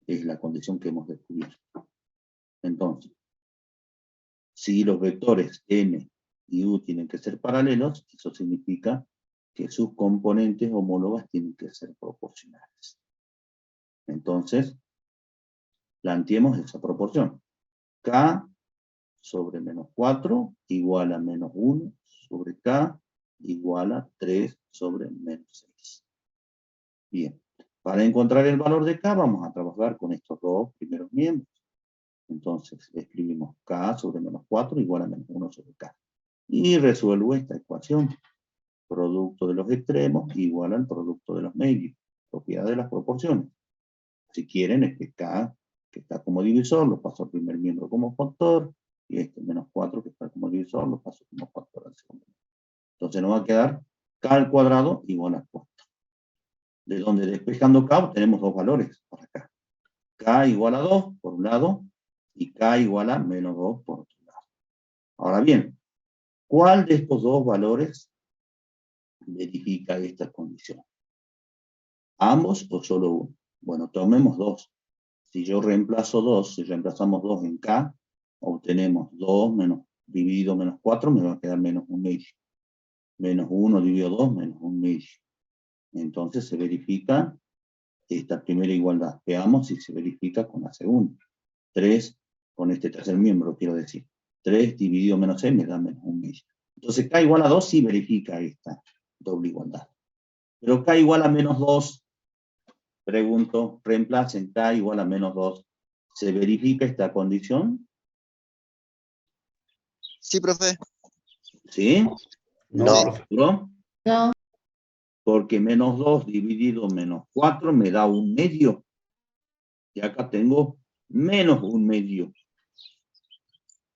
Es la condición que hemos descubierto. Entonces, si los vectores n y u tienen que ser paralelos, eso significa que sus componentes homólogas tienen que ser proporcionales. Entonces, planteemos esa proporción. K sobre menos 4 igual a menos 1 sobre K igual a 3 sobre menos 6. Bien, para encontrar el valor de K vamos a trabajar con estos dos primeros miembros. Entonces escribimos K sobre menos 4 igual a menos 1 sobre K. Y resuelvo esta ecuación. Producto de los extremos igual al producto de los medios. Propiedad de las proporciones. Si quieren, es que K, que está como divisor, lo paso al primer miembro como factor, y este menos 4 que está como divisor, lo paso como factor al segundo. Entonces nos va a quedar K al cuadrado igual a 4. De donde despejando K tenemos dos valores para acá. K igual a 2 por un lado, y K igual a menos 2 por otro lado. Ahora bien, ¿cuál de estos dos valores verifica esta condición? ¿Ambos o solo uno? Bueno, tomemos 2. Si yo reemplazo 2, si reemplazamos 2 en K, obtenemos 2 menos, dividido menos 4, me va a quedar menos 1 medio. Menos 1 dividido 2, menos 1 medio. Entonces se verifica esta primera igualdad. Veamos si se verifica con la segunda. 3, con este tercer miembro, quiero decir. 3 dividido menos 6 me da menos 1 medio. Entonces K igual a 2 sí verifica esta doble igualdad. Pero K igual a menos 2, pregunto, reemplacen K igual a menos 2. ¿Se verifica esta condición?
Sí, profe.
¿Sí?
No,
No.
profe.
¿No?
No,
Porque menos 2 dividido menos 4 me da 1 medio. Y acá tengo menos 1 medio.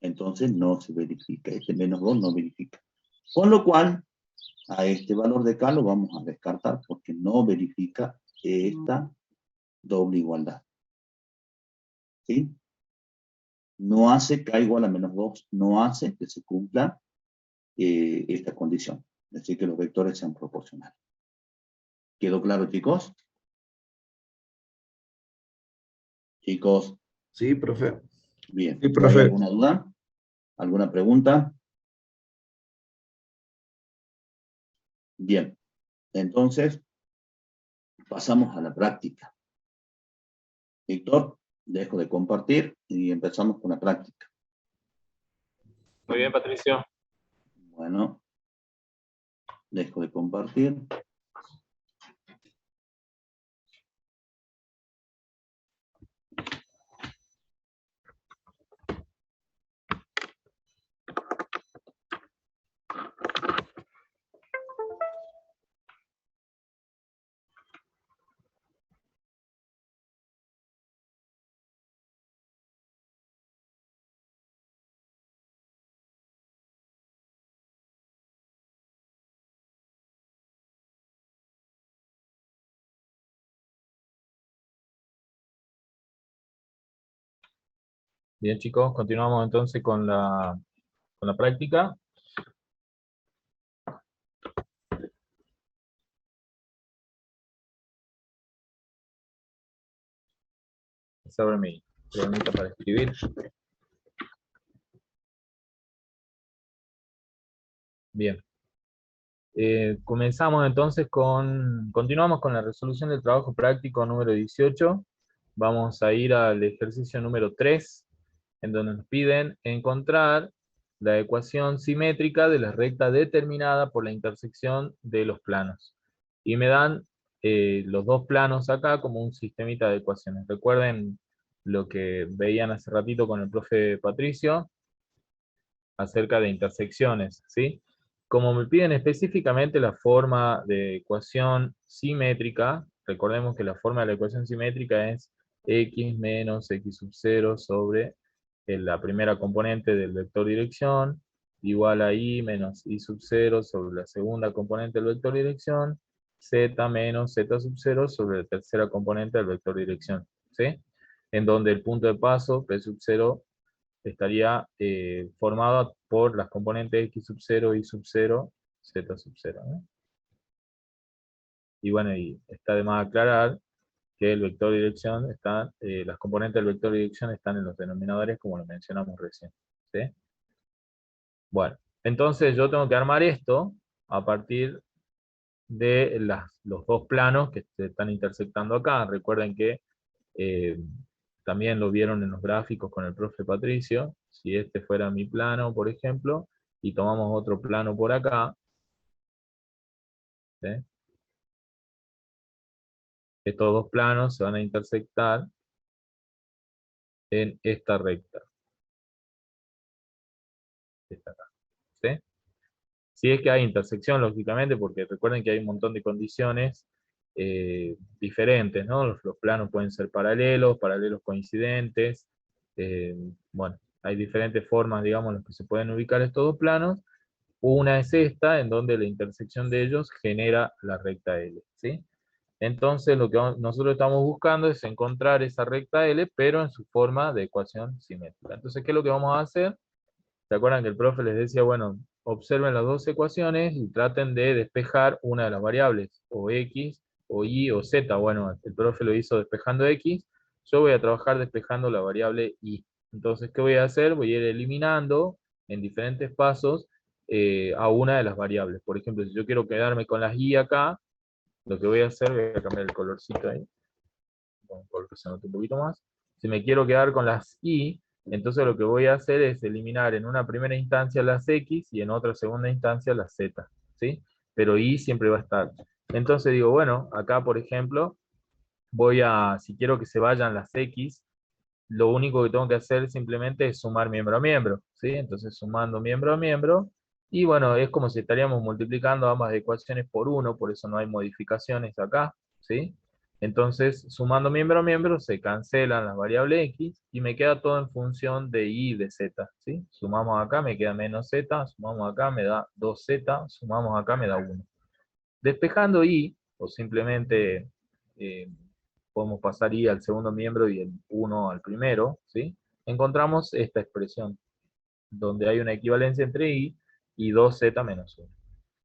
Entonces no se verifica. Este menos 2 no verifica. Con lo cual, a este valor de K lo vamos a descartar porque no verifica esta doble igualdad. ¿Sí? No hace K igual a menos 2, no hace que se cumpla esta condición. Es decir, que los vectores sean proporcionales. ¿Quedó claro, chicos? Chicos,
Sí, profe.
bien.
Sí,
¿Hay
profe.
alguna duda? ¿Alguna pregunta? Bien. Entonces, pasamos a la práctica. Víctor, dejo de compartir y empezamos con la práctica.
Muy bien, Patricio.
Bueno, dejo de compartir.
Bien, chicos, continuamos entonces con la práctica. Se abre mi pregunta para escribir. Bien. Comenzamos entonces continuamos con la resolución del trabajo práctico número 18. Vamos a ir al ejercicio número 3, en donde nos piden encontrar la ecuación simétrica de la recta determinada por la intersección de los planos. Y me dan los dos planos acá como un sistemita de ecuaciones. Recuerden lo que veían hace ratito con el profe Patricio, acerca de intersecciones, ¿sí? Como me piden específicamente la forma de ecuación simétrica, recordemos que la forma de la ecuación simétrica es x menos x sub 0 sobre la primera componente del vector dirección, igual a y menos y sub 0 sobre la segunda componente del vector dirección, z menos z sub 0 sobre la tercera componente del vector dirección, ¿sí? En donde el punto de paso, p sub 0, estaría formada por las componentes x sub 0, y sub 0, z sub 0. ¿No? Y bueno, y está de más aclarar que el vector dirección está, las componentes del vector dirección están en los denominadores como lo mencionamos recién. ¿Sí? Bueno, entonces yo tengo que armar esto a partir de los dos planos que se están intersectando acá. Recuerden que también lo vieron en los gráficos con el profe Patricio. Si este fuera mi plano, por ejemplo, y tomamos otro plano por acá, ¿sí? Estos dos planos se van a intersectar en esta recta. Esta acá, ¿sí? Si es que hay intersección, lógicamente, porque recuerden que hay un montón de condiciones diferentes, ¿no? Los planos pueden ser paralelos coincidentes, bueno, hay diferentes formas, digamos, en las que se pueden ubicar estos dos planos. Una es esta, en donde la intersección de ellos genera la recta L, ¿sí? Entonces lo que nosotros estamos buscando es encontrar esa recta L, pero en su forma de ecuación simétrica. Entonces, ¿qué es lo que vamos a hacer? ¿Se acuerdan que el profe les decía, bueno, observen las dos ecuaciones y traten de despejar una de las variables, o x, o y, o z? Bueno, el profe lo hizo despejando x, yo voy a trabajar despejando la variable y. Entonces, ¿qué voy a hacer? Voy a ir eliminando en diferentes pasos a una de las variables. Por ejemplo, si yo quiero quedarme con las y acá, lo que voy a hacer, voy a cambiar el colorcito ahí, con un color que se note un poquito más. Si me quiero quedar con las y, entonces lo que voy a hacer es eliminar en una primera instancia las x y en otra segunda instancia las z, ¿sí? Pero y siempre va a estar. Entonces digo, bueno, acá por ejemplo, si quiero que se vayan las x, lo único que tengo que hacer simplemente es sumar miembro a miembro, ¿sí? Entonces sumando miembro a miembro, y bueno, es como si estaríamos multiplicando ambas ecuaciones por 1, por eso no hay modificaciones acá, ¿sí? Entonces, sumando miembro a miembro, se cancelan las variables x, y me queda todo en función de y y de z, ¿sí? Sumamos acá, me queda menos z, sumamos acá, me da 2z, sumamos acá, me da 1. Despejando y, o simplemente podemos pasar y al segundo miembro y el 1 al primero, ¿sí? Encontramos esta expresión, donde hay una equivalencia entre y 2z menos 1.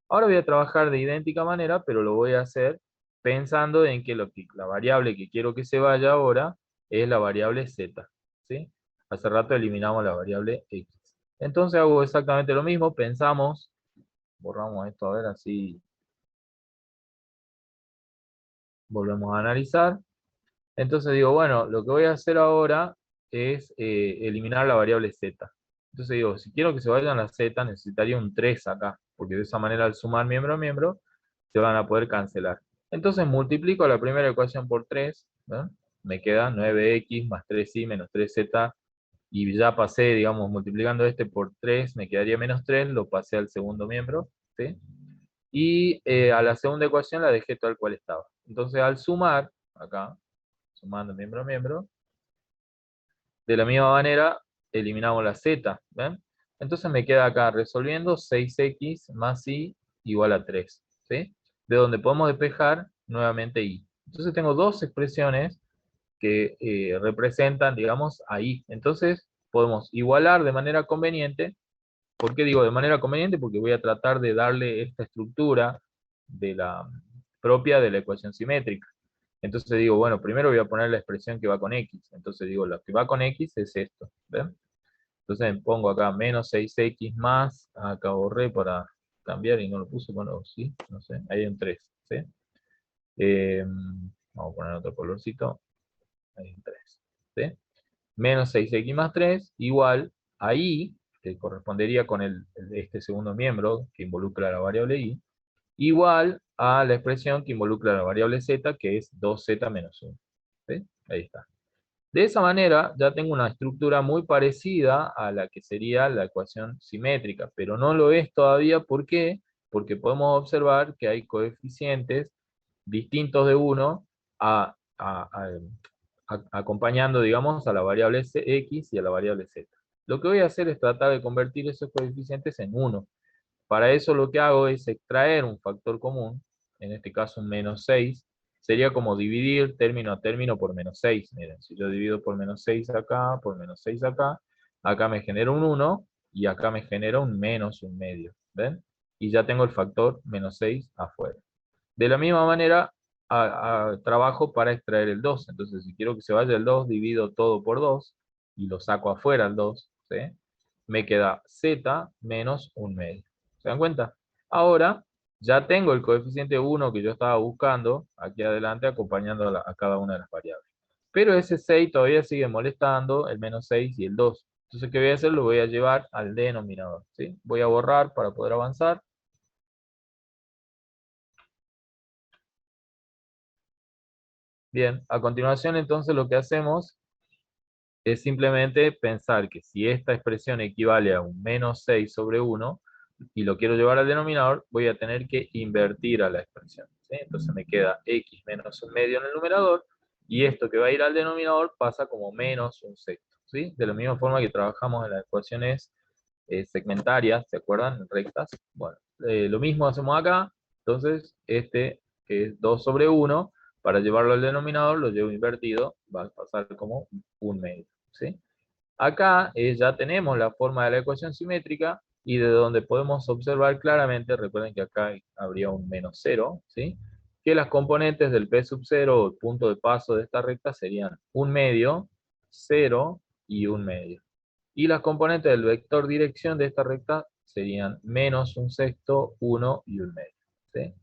Ahora voy a trabajar de idéntica manera, pero lo voy a hacer pensando en que la variable que quiero que se vaya ahora es la variable z, ¿sí? Hace rato eliminamos la variable x. Entonces hago exactamente lo mismo, pensamos, borramos esto a ver así, volvemos a analizar. Entonces digo, bueno, lo que voy a hacer ahora es eliminar la variable z. Entonces digo, si quiero que se vayan las z, necesitaría un 3 acá, porque de esa manera al sumar miembro a miembro, se van a poder cancelar. Entonces multiplico la primera ecuación por 3, ¿no? Me queda 9x más 3y menos 3z, y ya pasé, digamos, multiplicando este por 3, me quedaría menos 3, lo pasé al segundo miembro, ¿sí? Y a la segunda ecuación la dejé tal cual estaba. Entonces al sumar, acá, sumando miembro a miembro, de la misma manera eliminamos la z, ¿ven? Entonces me queda acá resolviendo 6x más y igual a 3, ¿sí? De donde podemos despejar nuevamente y. Entonces tengo dos expresiones que representan, digamos, a y. Entonces podemos igualar de manera conveniente. ¿Por qué digo de manera conveniente? Porque voy a tratar de darle esta estructura propia de la ecuación simétrica. Entonces digo, bueno, primero voy a poner la expresión que va con x. Entonces digo, lo que va con x es esto, ¿ven? Entonces pongo acá menos 6x más, acá borré para cambiar y no lo puse, bueno, sí, no sé, ahí hay un 3, ¿sí? Vamos a poner otro colorcito, ahí hay un 3, ¿sí? Menos 6x más 3 igual a y, que correspondería con este segundo miembro que involucra la variable y, igual a la expresión que involucra la variable z, que es 2z menos 1. ¿Sí? Ahí está. De esa manera ya tengo una estructura muy parecida a la que sería la ecuación simétrica, pero no lo es todavía. ¿Por qué? Porque podemos observar que hay coeficientes distintos de 1 acompañando, digamos, a la variable x y a la variable z. Lo que voy a hacer es tratar de convertir esos coeficientes en 1. Para eso lo que hago es extraer un factor común, en este caso un menos 6, sería como dividir término a término por menos 6. Miren, si yo divido por menos 6 acá, por menos 6 acá, acá me genera un 1, y acá me genera un menos un medio, ¿ven? Y ya tengo el factor menos 6 afuera. De la misma manera, trabajo para extraer el 2. Entonces, si quiero que se vaya el 2, divido todo por 2, y lo saco afuera el 2, ¿sí? Me queda z menos un medio. ¿Se dan cuenta? Ahora, ya tengo el coeficiente 1 que yo estaba buscando, aquí adelante, acompañando a cada una de las variables. Pero ese 6 todavía sigue molestando, el menos 6 y el 2. Entonces, ¿qué voy a hacer? Lo voy a llevar al denominador, ¿sí? Voy a borrar para poder avanzar. Bien, a continuación entonces lo que hacemos es simplemente pensar que si esta expresión equivale a un menos 6 sobre 1, y lo quiero llevar al denominador, voy a tener que invertir a la expresión, ¿sí? Entonces me queda x menos un medio en el numerador, y esto que va a ir al denominador pasa como menos un sexto, ¿sí? De la misma forma que trabajamos en las ecuaciones segmentarias, ¿se acuerdan? Rectas. Bueno, lo mismo hacemos acá. Entonces, este que es 2 sobre 1, para llevarlo al denominador lo llevo invertido, va a pasar como un medio, ¿sí? Acá ya tenemos la forma de la ecuación simétrica, y de donde podemos observar claramente, recuerden que acá habría un menos 0, ¿sí? Que las componentes del P sub 0, o el punto de paso de esta recta, serían un medio, 0 y un medio. Y las componentes del vector dirección de esta recta serían menos 1/6, 1 y 1/2. ¿Sí?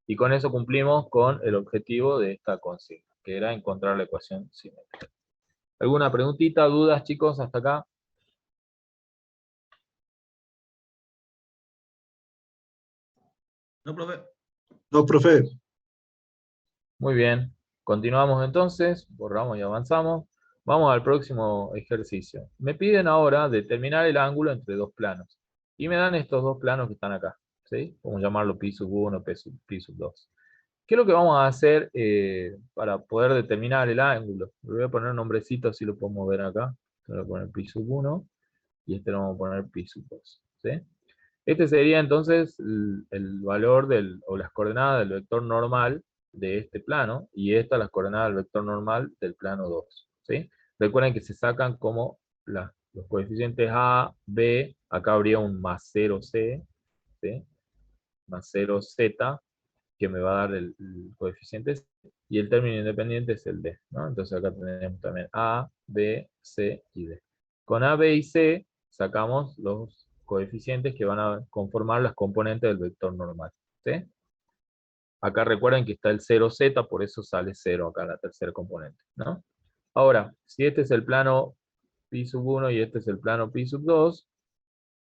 Y con eso cumplimos con el objetivo de esta consigna, que era encontrar la ecuación simétrica. ¿Alguna preguntita, dudas, chicos, hasta acá?
No, profe.
No, profe.
Muy bien. Continuamos entonces, borramos y avanzamos. Vamos al próximo ejercicio. Me piden ahora determinar el ángulo entre dos planos. Y me dan estos dos planos que están acá. ¿Sí? Vamos a llamarlo pi sub 1, pi sub 2. ¿Qué es lo que vamos a hacer para poder determinar el ángulo? Le voy a poner un nombrecito, así lo podemos ver acá. Le voy a poner pi sub 1 y este lo vamos a poner pi sub 2. ¿Sí? Este sería entonces el valor o las coordenadas del vector normal de este plano, y estas las coordenadas del vector normal del plano 2. ¿Sí? Recuerden que se sacan como los coeficientes A, B, acá habría un más 0C, ¿sí? Más 0Z, que me va a dar el coeficiente C, y el término independiente es el D, ¿no? Entonces acá tenemos también A, B, C y D. Con A, B y C sacamos los coeficientes que van a conformar las componentes del vector normal. ¿Sí? Acá recuerden que está el 0z, por eso sale 0 acá la tercera componente, ¿no? Ahora, si este es el plano pi sub 1 y este es el plano pi sub 2,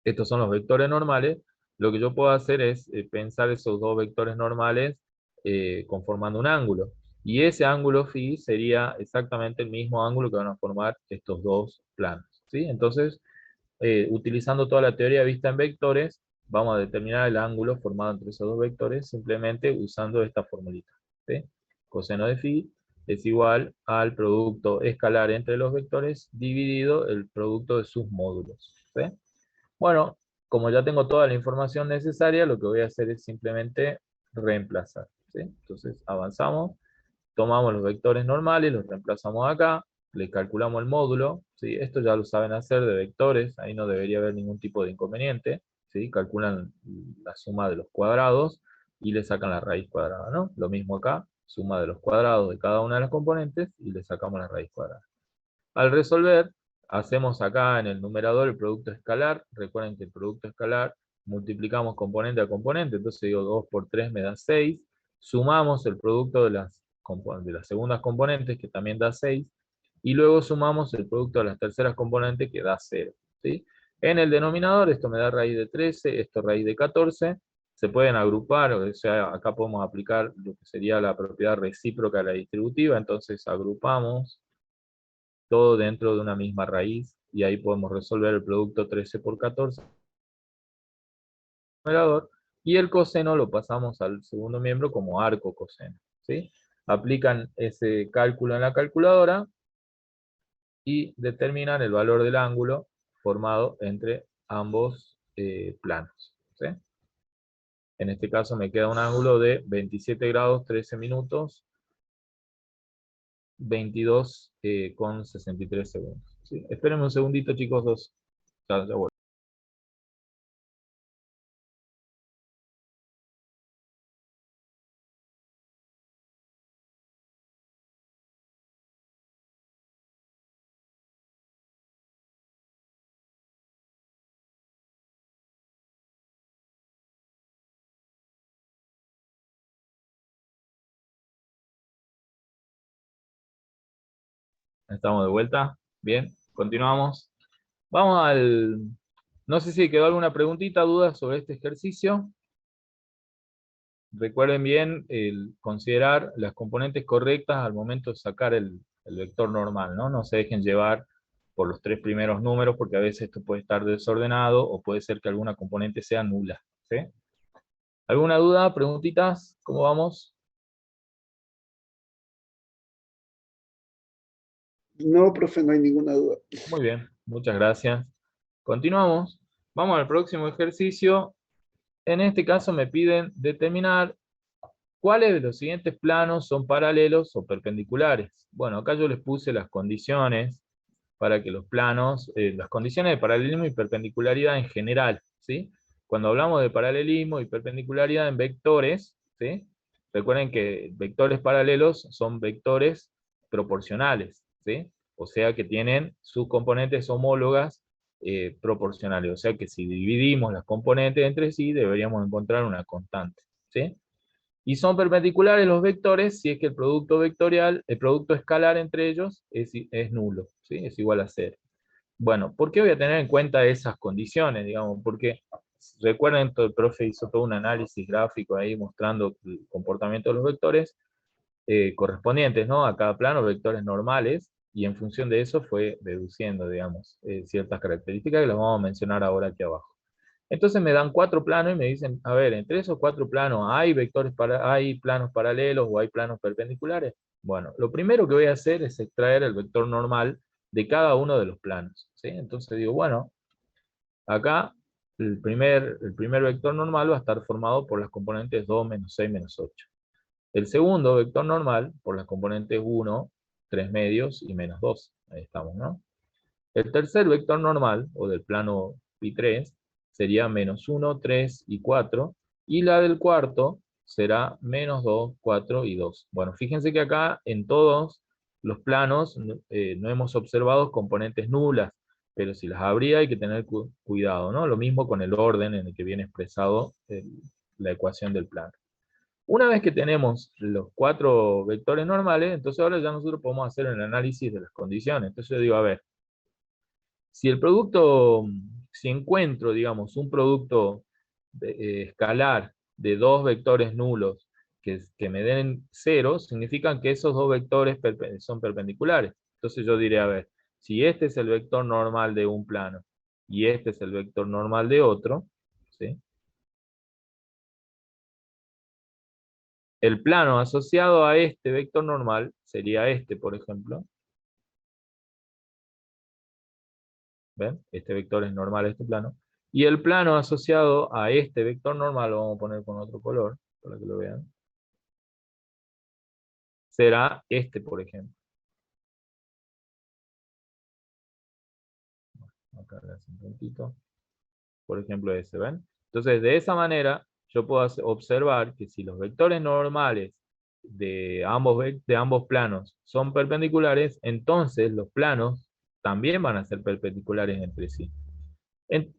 estos son los vectores normales, lo que yo puedo hacer es pensar esos dos vectores normales conformando un ángulo. Y ese ángulo phi sería exactamente el mismo ángulo que van a formar estos dos planos. ¿Sí? Entonces, utilizando toda la teoría vista en vectores, vamos a determinar el ángulo formado entre esos dos vectores simplemente usando esta formulita. ¿Sí? Coseno de phi es igual al producto escalar entre los vectores dividido el producto de sus módulos. ¿Sí? Bueno, como ya tengo toda la información necesaria, lo que voy a hacer es simplemente reemplazar. ¿Sí? Entonces avanzamos, tomamos los vectores normales, los reemplazamos acá, le calculamos el módulo, ¿sí? Esto ya lo saben hacer de vectores, ahí no debería haber ningún tipo de inconveniente, ¿sí? Calculan la suma de los cuadrados y le sacan la raíz cuadrada, ¿no? Lo mismo acá, suma de los cuadrados de cada una de las componentes y le sacamos la raíz cuadrada. Al resolver, hacemos acá en el numerador el producto escalar. Recuerden que el producto escalar multiplicamos componente a componente, entonces digo 2 por 3 me da 6. Sumamos el producto de las segundas componentes, que también da 6. Y luego sumamos el producto de las terceras componentes, que da 0. ¿Sí? En el denominador esto me da raíz de 13, esto raíz de 14. Se pueden agrupar, o sea, acá podemos aplicar lo que sería la propiedad recíproca de la distributiva, entonces agrupamos todo dentro de una misma raíz, y ahí podemos resolver el producto 13 por 14 numerador, y el coseno lo pasamos al segundo miembro como arco coseno. ¿Sí? Aplican ese cálculo en la calculadora y determinan el valor del ángulo formado entre ambos planos. ¿Sí? En este caso me queda un ángulo de 27 grados 13 minutos 22 con 63 segundos. ¿Sí? Espérenme un segundito, chicos, ya vuelvo. Estamos de vuelta. Bien, continuamos. Vamos al... No sé si quedó alguna preguntita, duda sobre este ejercicio. Recuerden bien considerar las componentes correctas al momento de sacar el vector normal, ¿no? No se dejen llevar por los tres primeros números, porque a veces esto puede estar desordenado o puede ser que alguna componente sea nula. ¿Sí? ¿Alguna duda, preguntitas? ¿Cómo vamos?
No, profe, no hay ninguna duda.
Muy bien, muchas gracias. Continuamos. Vamos al próximo ejercicio. En este caso me piden determinar cuáles de los siguientes planos son paralelos o perpendiculares. Bueno, acá yo les puse las condiciones para que los planos, las condiciones de paralelismo y perpendicularidad en general, ¿sí? Cuando hablamos de paralelismo y perpendicularidad en vectores, ¿sí? Recuerden que vectores paralelos son vectores proporcionales, ¿sí? O sea que tienen sus componentes homólogas proporcionales. O sea que si dividimos las componentes entre sí, deberíamos encontrar una constante, ¿sí? Y son perpendiculares los vectores si es que el producto vectorial, el producto escalar entre ellos es nulo, ¿sí? Es igual a 0. Bueno, ¿por qué voy a tener en cuenta esas condiciones, digamos? Porque recuerden, el profe hizo todo un análisis gráfico ahí mostrando el comportamiento de los vectores correspondientes, ¿no? A cada plano, vectores normales, y en función de eso fue deduciendo, digamos, ciertas características que las vamos a mencionar ahora aquí abajo. Entonces me dan 4 planos y me dicen, a ver, entre esos 4 planos, ¿hay planos paralelos o hay planos perpendiculares? Bueno, lo primero que voy a hacer es extraer el vector normal de cada uno de los planos, ¿sí? Entonces digo, bueno, acá el primer vector normal va a estar formado por las componentes 2, menos 6, menos 8. El segundo vector normal por las componentes 1, 3 medios y menos 2. Ahí estamos, ¿no? El tercer vector normal, o del plano pi3, sería menos 1, 3 y 4, y la del cuarto será menos 2, 4 y 2. Bueno, fíjense que acá en todos los planos no hemos observado componentes nulas, pero si las habría hay que tener cuidado, ¿no? Lo mismo con el orden en el que viene expresado la ecuación del plano. Una vez que tenemos los 4 vectores normales, entonces ahora ya nosotros podemos hacer el análisis de las condiciones. Entonces yo digo, a ver, si el producto, si encuentro, digamos, un producto escalar de 2 vectores nulos que me den 0, significan que esos 2 vectores son perpendiculares. Entonces yo diré, a ver, si este es el vector normal de un plano y este es el vector normal de otro, ¿sí? El plano asociado a este vector normal sería este, por ejemplo. ¿Ven? Este vector es normal a este plano. Y el plano asociado a este vector normal, lo vamos a poner con otro color, para que lo vean, será este, por ejemplo. Acá le hace un puntito. Por ejemplo, ese, ¿ven? Entonces, de esa manera, yo puedo observar que si los vectores normales de ambos planos son perpendiculares, entonces los planos también van a ser perpendiculares entre sí.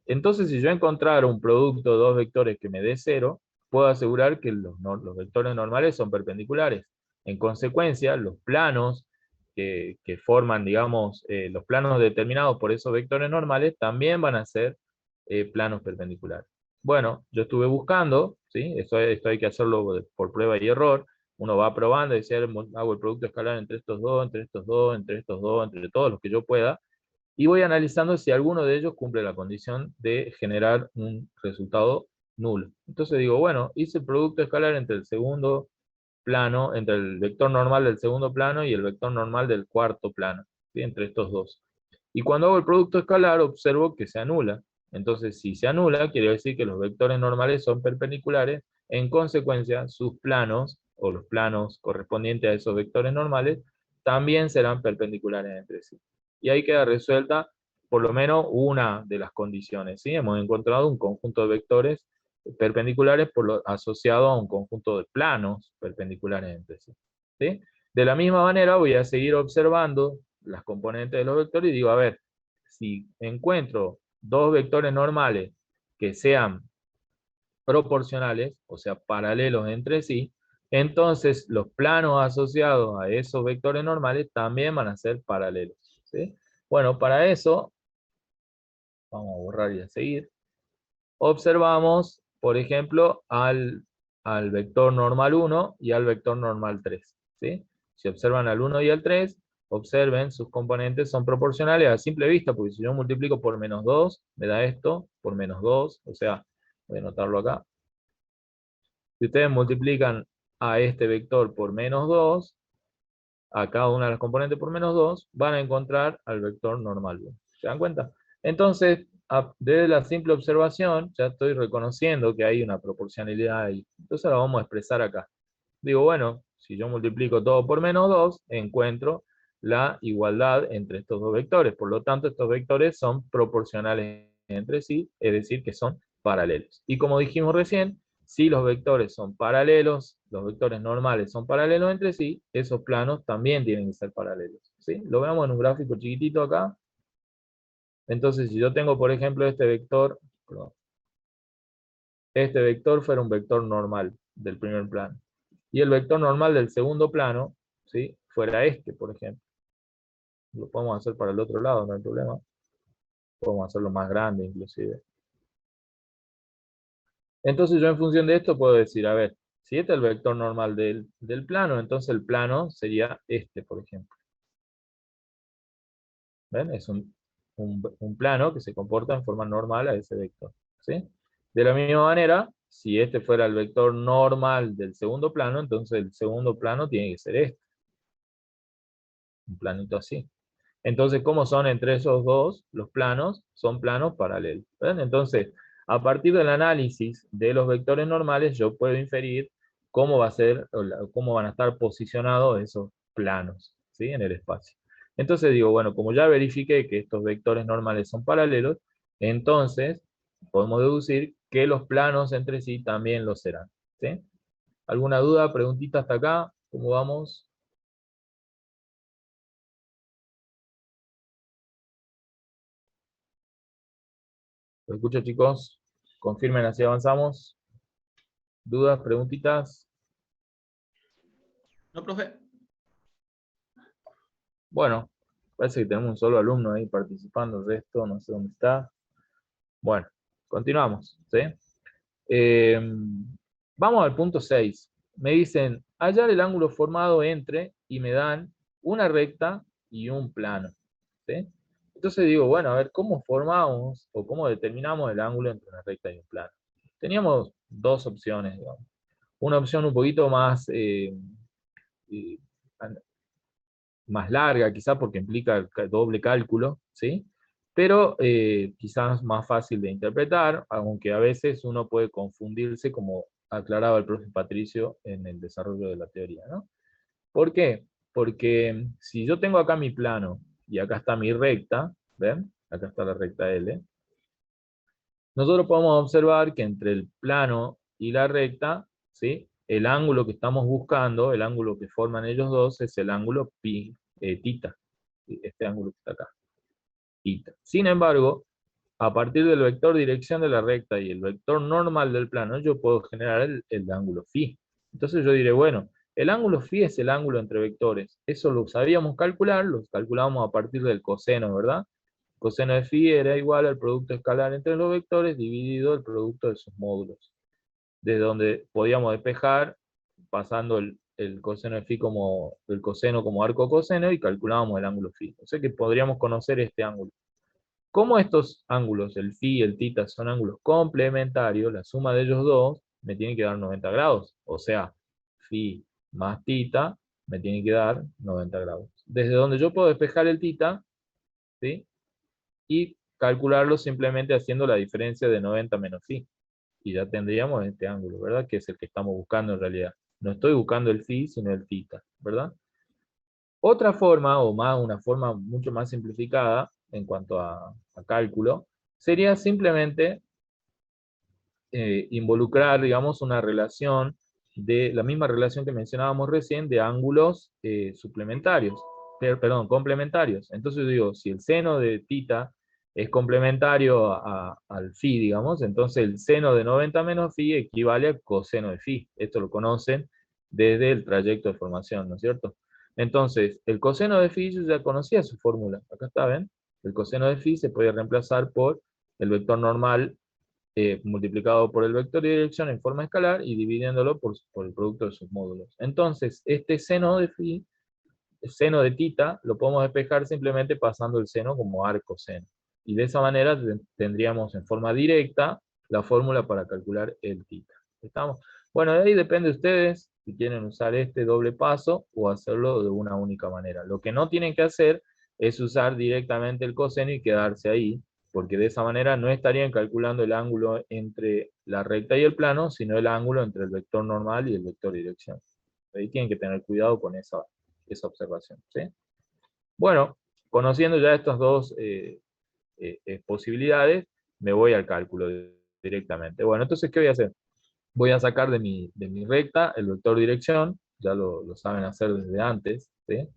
Entonces, si yo encontrara un producto de 2 vectores que me dé 0, puedo asegurar que los vectores normales son perpendiculares. En consecuencia, los planos que forman, digamos, los planos determinados por esos vectores normales también van a ser planos perpendiculares. Bueno, yo estuve buscando, ¿sí? Esto hay que hacerlo por prueba y error. Uno va probando y dice, hago el producto escalar entre estos dos, entre estos dos, entre estos dos, entre todos los que yo pueda, y voy analizando si alguno de ellos cumple la condición de generar un resultado nulo. Entonces digo, bueno, hice el producto escalar entre el segundo plano, entre el vector normal del segundo plano y el vector normal del cuarto plano, ¿sí? Entre estos dos. Y cuando hago el producto escalar, observo que se anula. Entonces, si se anula, quiere decir que los vectores normales son perpendiculares, en consecuencia, sus planos, o los planos correspondientes a esos vectores normales, también serán perpendiculares entre sí. Y ahí queda resuelta por lo menos una de las condiciones, ¿sí? Hemos encontrado un conjunto de vectores perpendiculares asociado a un conjunto de planos perpendiculares entre sí, ¿sí? De la misma manera voy a seguir observando las componentes de los vectores y digo, a ver, si encuentro 2 vectores normales que sean proporcionales, o sea, paralelos entre sí, entonces los planos asociados a esos vectores normales también van a ser paralelos, ¿sí? Bueno, para eso, vamos a borrar y a seguir, observamos, por ejemplo, al vector normal 1 y al vector normal 3, ¿sí? Si observan al 1 y al 3, observen, sus componentes son proporcionales a simple vista, porque si yo multiplico por menos 2, me da esto, por menos 2, o sea, voy a anotarlo acá. Si ustedes multiplican a este vector por menos 2, a cada una de las componentes por menos 2, van a encontrar al vector normal 1. ¿Se dan cuenta? Entonces, desde la simple observación, ya estoy reconociendo que hay una proporcionalidad ahí. Entonces la vamos a expresar acá. Digo, bueno, si yo multiplico todo por menos 2, encuentro la igualdad entre estos dos vectores. Por lo tanto, estos vectores son proporcionales entre sí, es decir, que son paralelos. Y como dijimos recién, si los vectores son paralelos, los vectores normales son paralelos entre sí, esos planos también tienen que ser paralelos, ¿sí? Lo vemos en un gráfico chiquitito acá. Entonces, si yo tengo, por ejemplo, este vector, perdón, este vector fuera un vector normal del primer plano, y el vector normal del segundo plano, ¿sí?, fuera este, por ejemplo. Lo podemos hacer para el otro lado, no hay problema. Podemos hacerlo más grande, inclusive. Entonces yo en función de esto puedo decir, a ver, si este es el vector normal del plano, entonces el plano sería este, por ejemplo. ¿Ven? Es un plano que se comporta en forma normal a ese vector, ¿sí? De la misma manera, si este fuera el vector normal del segundo plano, entonces el segundo plano tiene que ser este. Un planito así. Entonces, ¿cómo son entre esos dos los planos? Son planos paralelos. ¿Ven? Entonces, a partir del análisis de los vectores normales, yo puedo inferir cómo va a ser, cómo van a estar posicionados esos planos, ¿sí?, en el espacio. Entonces digo, bueno, como ya verifiqué que estos vectores normales son paralelos, entonces podemos deducir que los planos entre sí también lo serán, ¿sí? ¿Alguna duda, preguntita hasta acá? ¿Cómo vamos? ¿Lo escucho, chicos? Confirmen así avanzamos. ¿Dudas, preguntitas?
No, profe.
Bueno, parece que tenemos un solo alumno ahí participando de esto, no sé dónde está. Bueno, continuamos, ¿sí? Vamos al punto 6. Me dicen, hallar el ángulo formado entre, y me dan una recta y un plano, ¿sí? Entonces digo, bueno, a ver, ¿cómo formamos o cómo determinamos el ángulo entre una recta y un plano? Teníamos dos opciones, digamos. Una opción un poquito más, más larga, quizás porque implica doble cálculo, ¿sí? Pero quizás más fácil de interpretar, aunque a veces uno puede confundirse, como aclaraba el profe Patricio en el desarrollo de la teoría, ¿no? ¿Por qué? Porque si yo tengo acá mi plano y acá está mi recta, ¿ven? Acá está la recta L. Nosotros podemos observar que entre el plano y la recta, ¿sí?, el ángulo que estamos buscando, el ángulo que forman ellos dos, es el ángulo pi, tita. Este ángulo que está acá, tita. Sin embargo, a partir del vector dirección de la recta y el vector normal del plano, yo puedo generar el ángulo phi. Entonces yo diré, bueno, el ángulo phi es el ángulo entre vectores. Eso lo sabíamos calcular, lo calculábamos a partir del coseno, ¿verdad? Coseno de phi era igual al producto escalar entre los vectores dividido el producto de sus módulos. Desde donde podíamos despejar pasando el coseno de phi como el coseno como arco coseno y calculábamos el ángulo phi. O sea que podríamos conocer este ángulo. Como estos ángulos, el phi y el tita, son ángulos complementarios, la suma de ellos dos me tiene que dar 90 grados. O sea, phi más tita me tiene que dar 90 grados. Desde donde yo puedo despejar el tita, ¿sí?, y calcularlo simplemente haciendo la diferencia de 90 menos phi. Y ya tendríamos este ángulo, ¿verdad? Que es el que estamos buscando en realidad. No estoy buscando el phi, sino el tita, ¿verdad? Otra forma, o más una forma mucho más simplificada en cuanto a cálculo, sería simplemente involucrar, digamos, una relación de la misma relación que mencionábamos recién de ángulos suplementarios, perdón, complementarios. Entonces digo, si el seno de tita es complementario al phi, digamos, entonces el seno de 90 menos phi equivale al coseno de phi. Esto lo conocen desde el trayecto de formación, ¿no es cierto? Entonces, el coseno de phi yo ya conocía su fórmula. Acá está, ¿ven? El coseno de phi se puede reemplazar por el vector normal multiplicado por el vector de dirección en forma escalar y dividiéndolo por el producto de sus módulos. Entonces, este seno de phi, el seno de tita, lo podemos despejar simplemente pasando el seno como arco seno. Y de esa manera tendríamos en forma directa la fórmula para calcular el tita. ¿Estamos? Bueno, de ahí depende de ustedes si quieren usar este doble paso o hacerlo de una única manera. Lo que no tienen que hacer es usar directamente el coseno y quedarse ahí, porque de esa manera no estarían calculando el ángulo entre la recta y el plano, sino el ángulo entre el vector normal y el vector dirección. Ahí tienen que tener cuidado con esa observación, ¿sí? Bueno, conociendo ya estas dos posibilidades, me voy al cálculo directamente. Bueno, entonces, ¿qué voy a hacer? Voy a sacar de mi recta el vector dirección, ya lo saben hacer desde antes, ¿sí?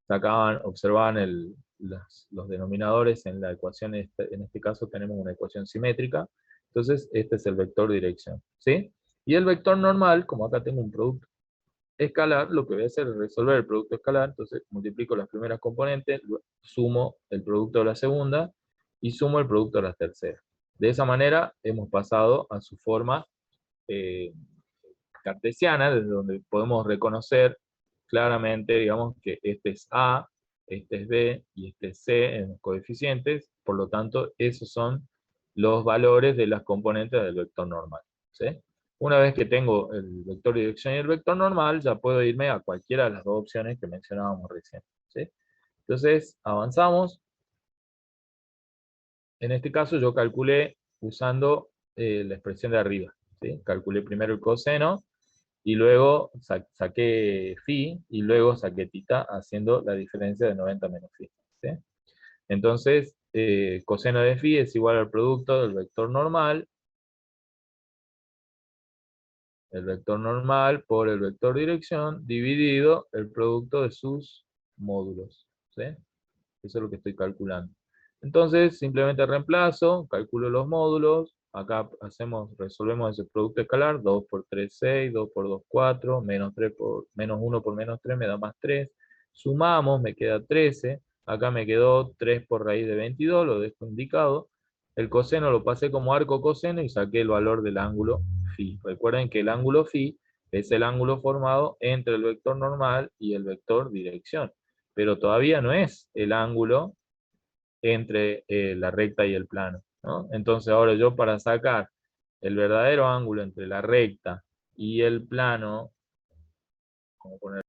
Sacaban, observaban los denominadores en la ecuación, en este caso tenemos una ecuación simétrica, entonces este es el vector dirección, ¿sí? Y el vector normal, como acá tengo un producto escalar, lo que voy a hacer es resolver el producto escalar, entonces multiplico las primeras componentes, sumo el producto de la segunda, y sumo el producto de la tercera. De esa manera hemos pasado a su forma cartesiana, desde donde podemos reconocer claramente, digamos, que este es A, este es B y este es C en los coeficientes, por lo tanto, esos son los valores de las componentes del vector normal, ¿sí? Una vez que tengo el vector dirección y el vector normal, ya puedo irme a cualquiera de las dos opciones que mencionábamos recién, ¿sí? Entonces, avanzamos. En este caso yo calculé usando la expresión de arriba, ¿sí? Calculé primero el coseno, y luego saqué phi, y luego saqué tita, haciendo la diferencia de 90 menos phi, ¿sí? Entonces, coseno de phi es igual al producto del vector normal, por el vector dirección, dividido el producto de sus módulos, ¿sí? Eso es lo que estoy calculando. Entonces, simplemente reemplazo, calculo los módulos, acá resolvemos ese producto escalar, 2 por 3, 6, 2 por 2, 4, menos 1 por menos 3 me da más 3, sumamos, me queda 13, acá me quedó 3 por raíz de 22, lo dejo indicado, el coseno lo pasé como arco coseno y saqué el valor del ángulo phi. Recuerden que el ángulo phi es el ángulo formado entre el vector normal y el vector dirección, pero todavía no es el ángulo entre la recta y el plano, ¿no? Entonces ahora yo, para sacar el verdadero ángulo entre la recta y el plano, vamos a poner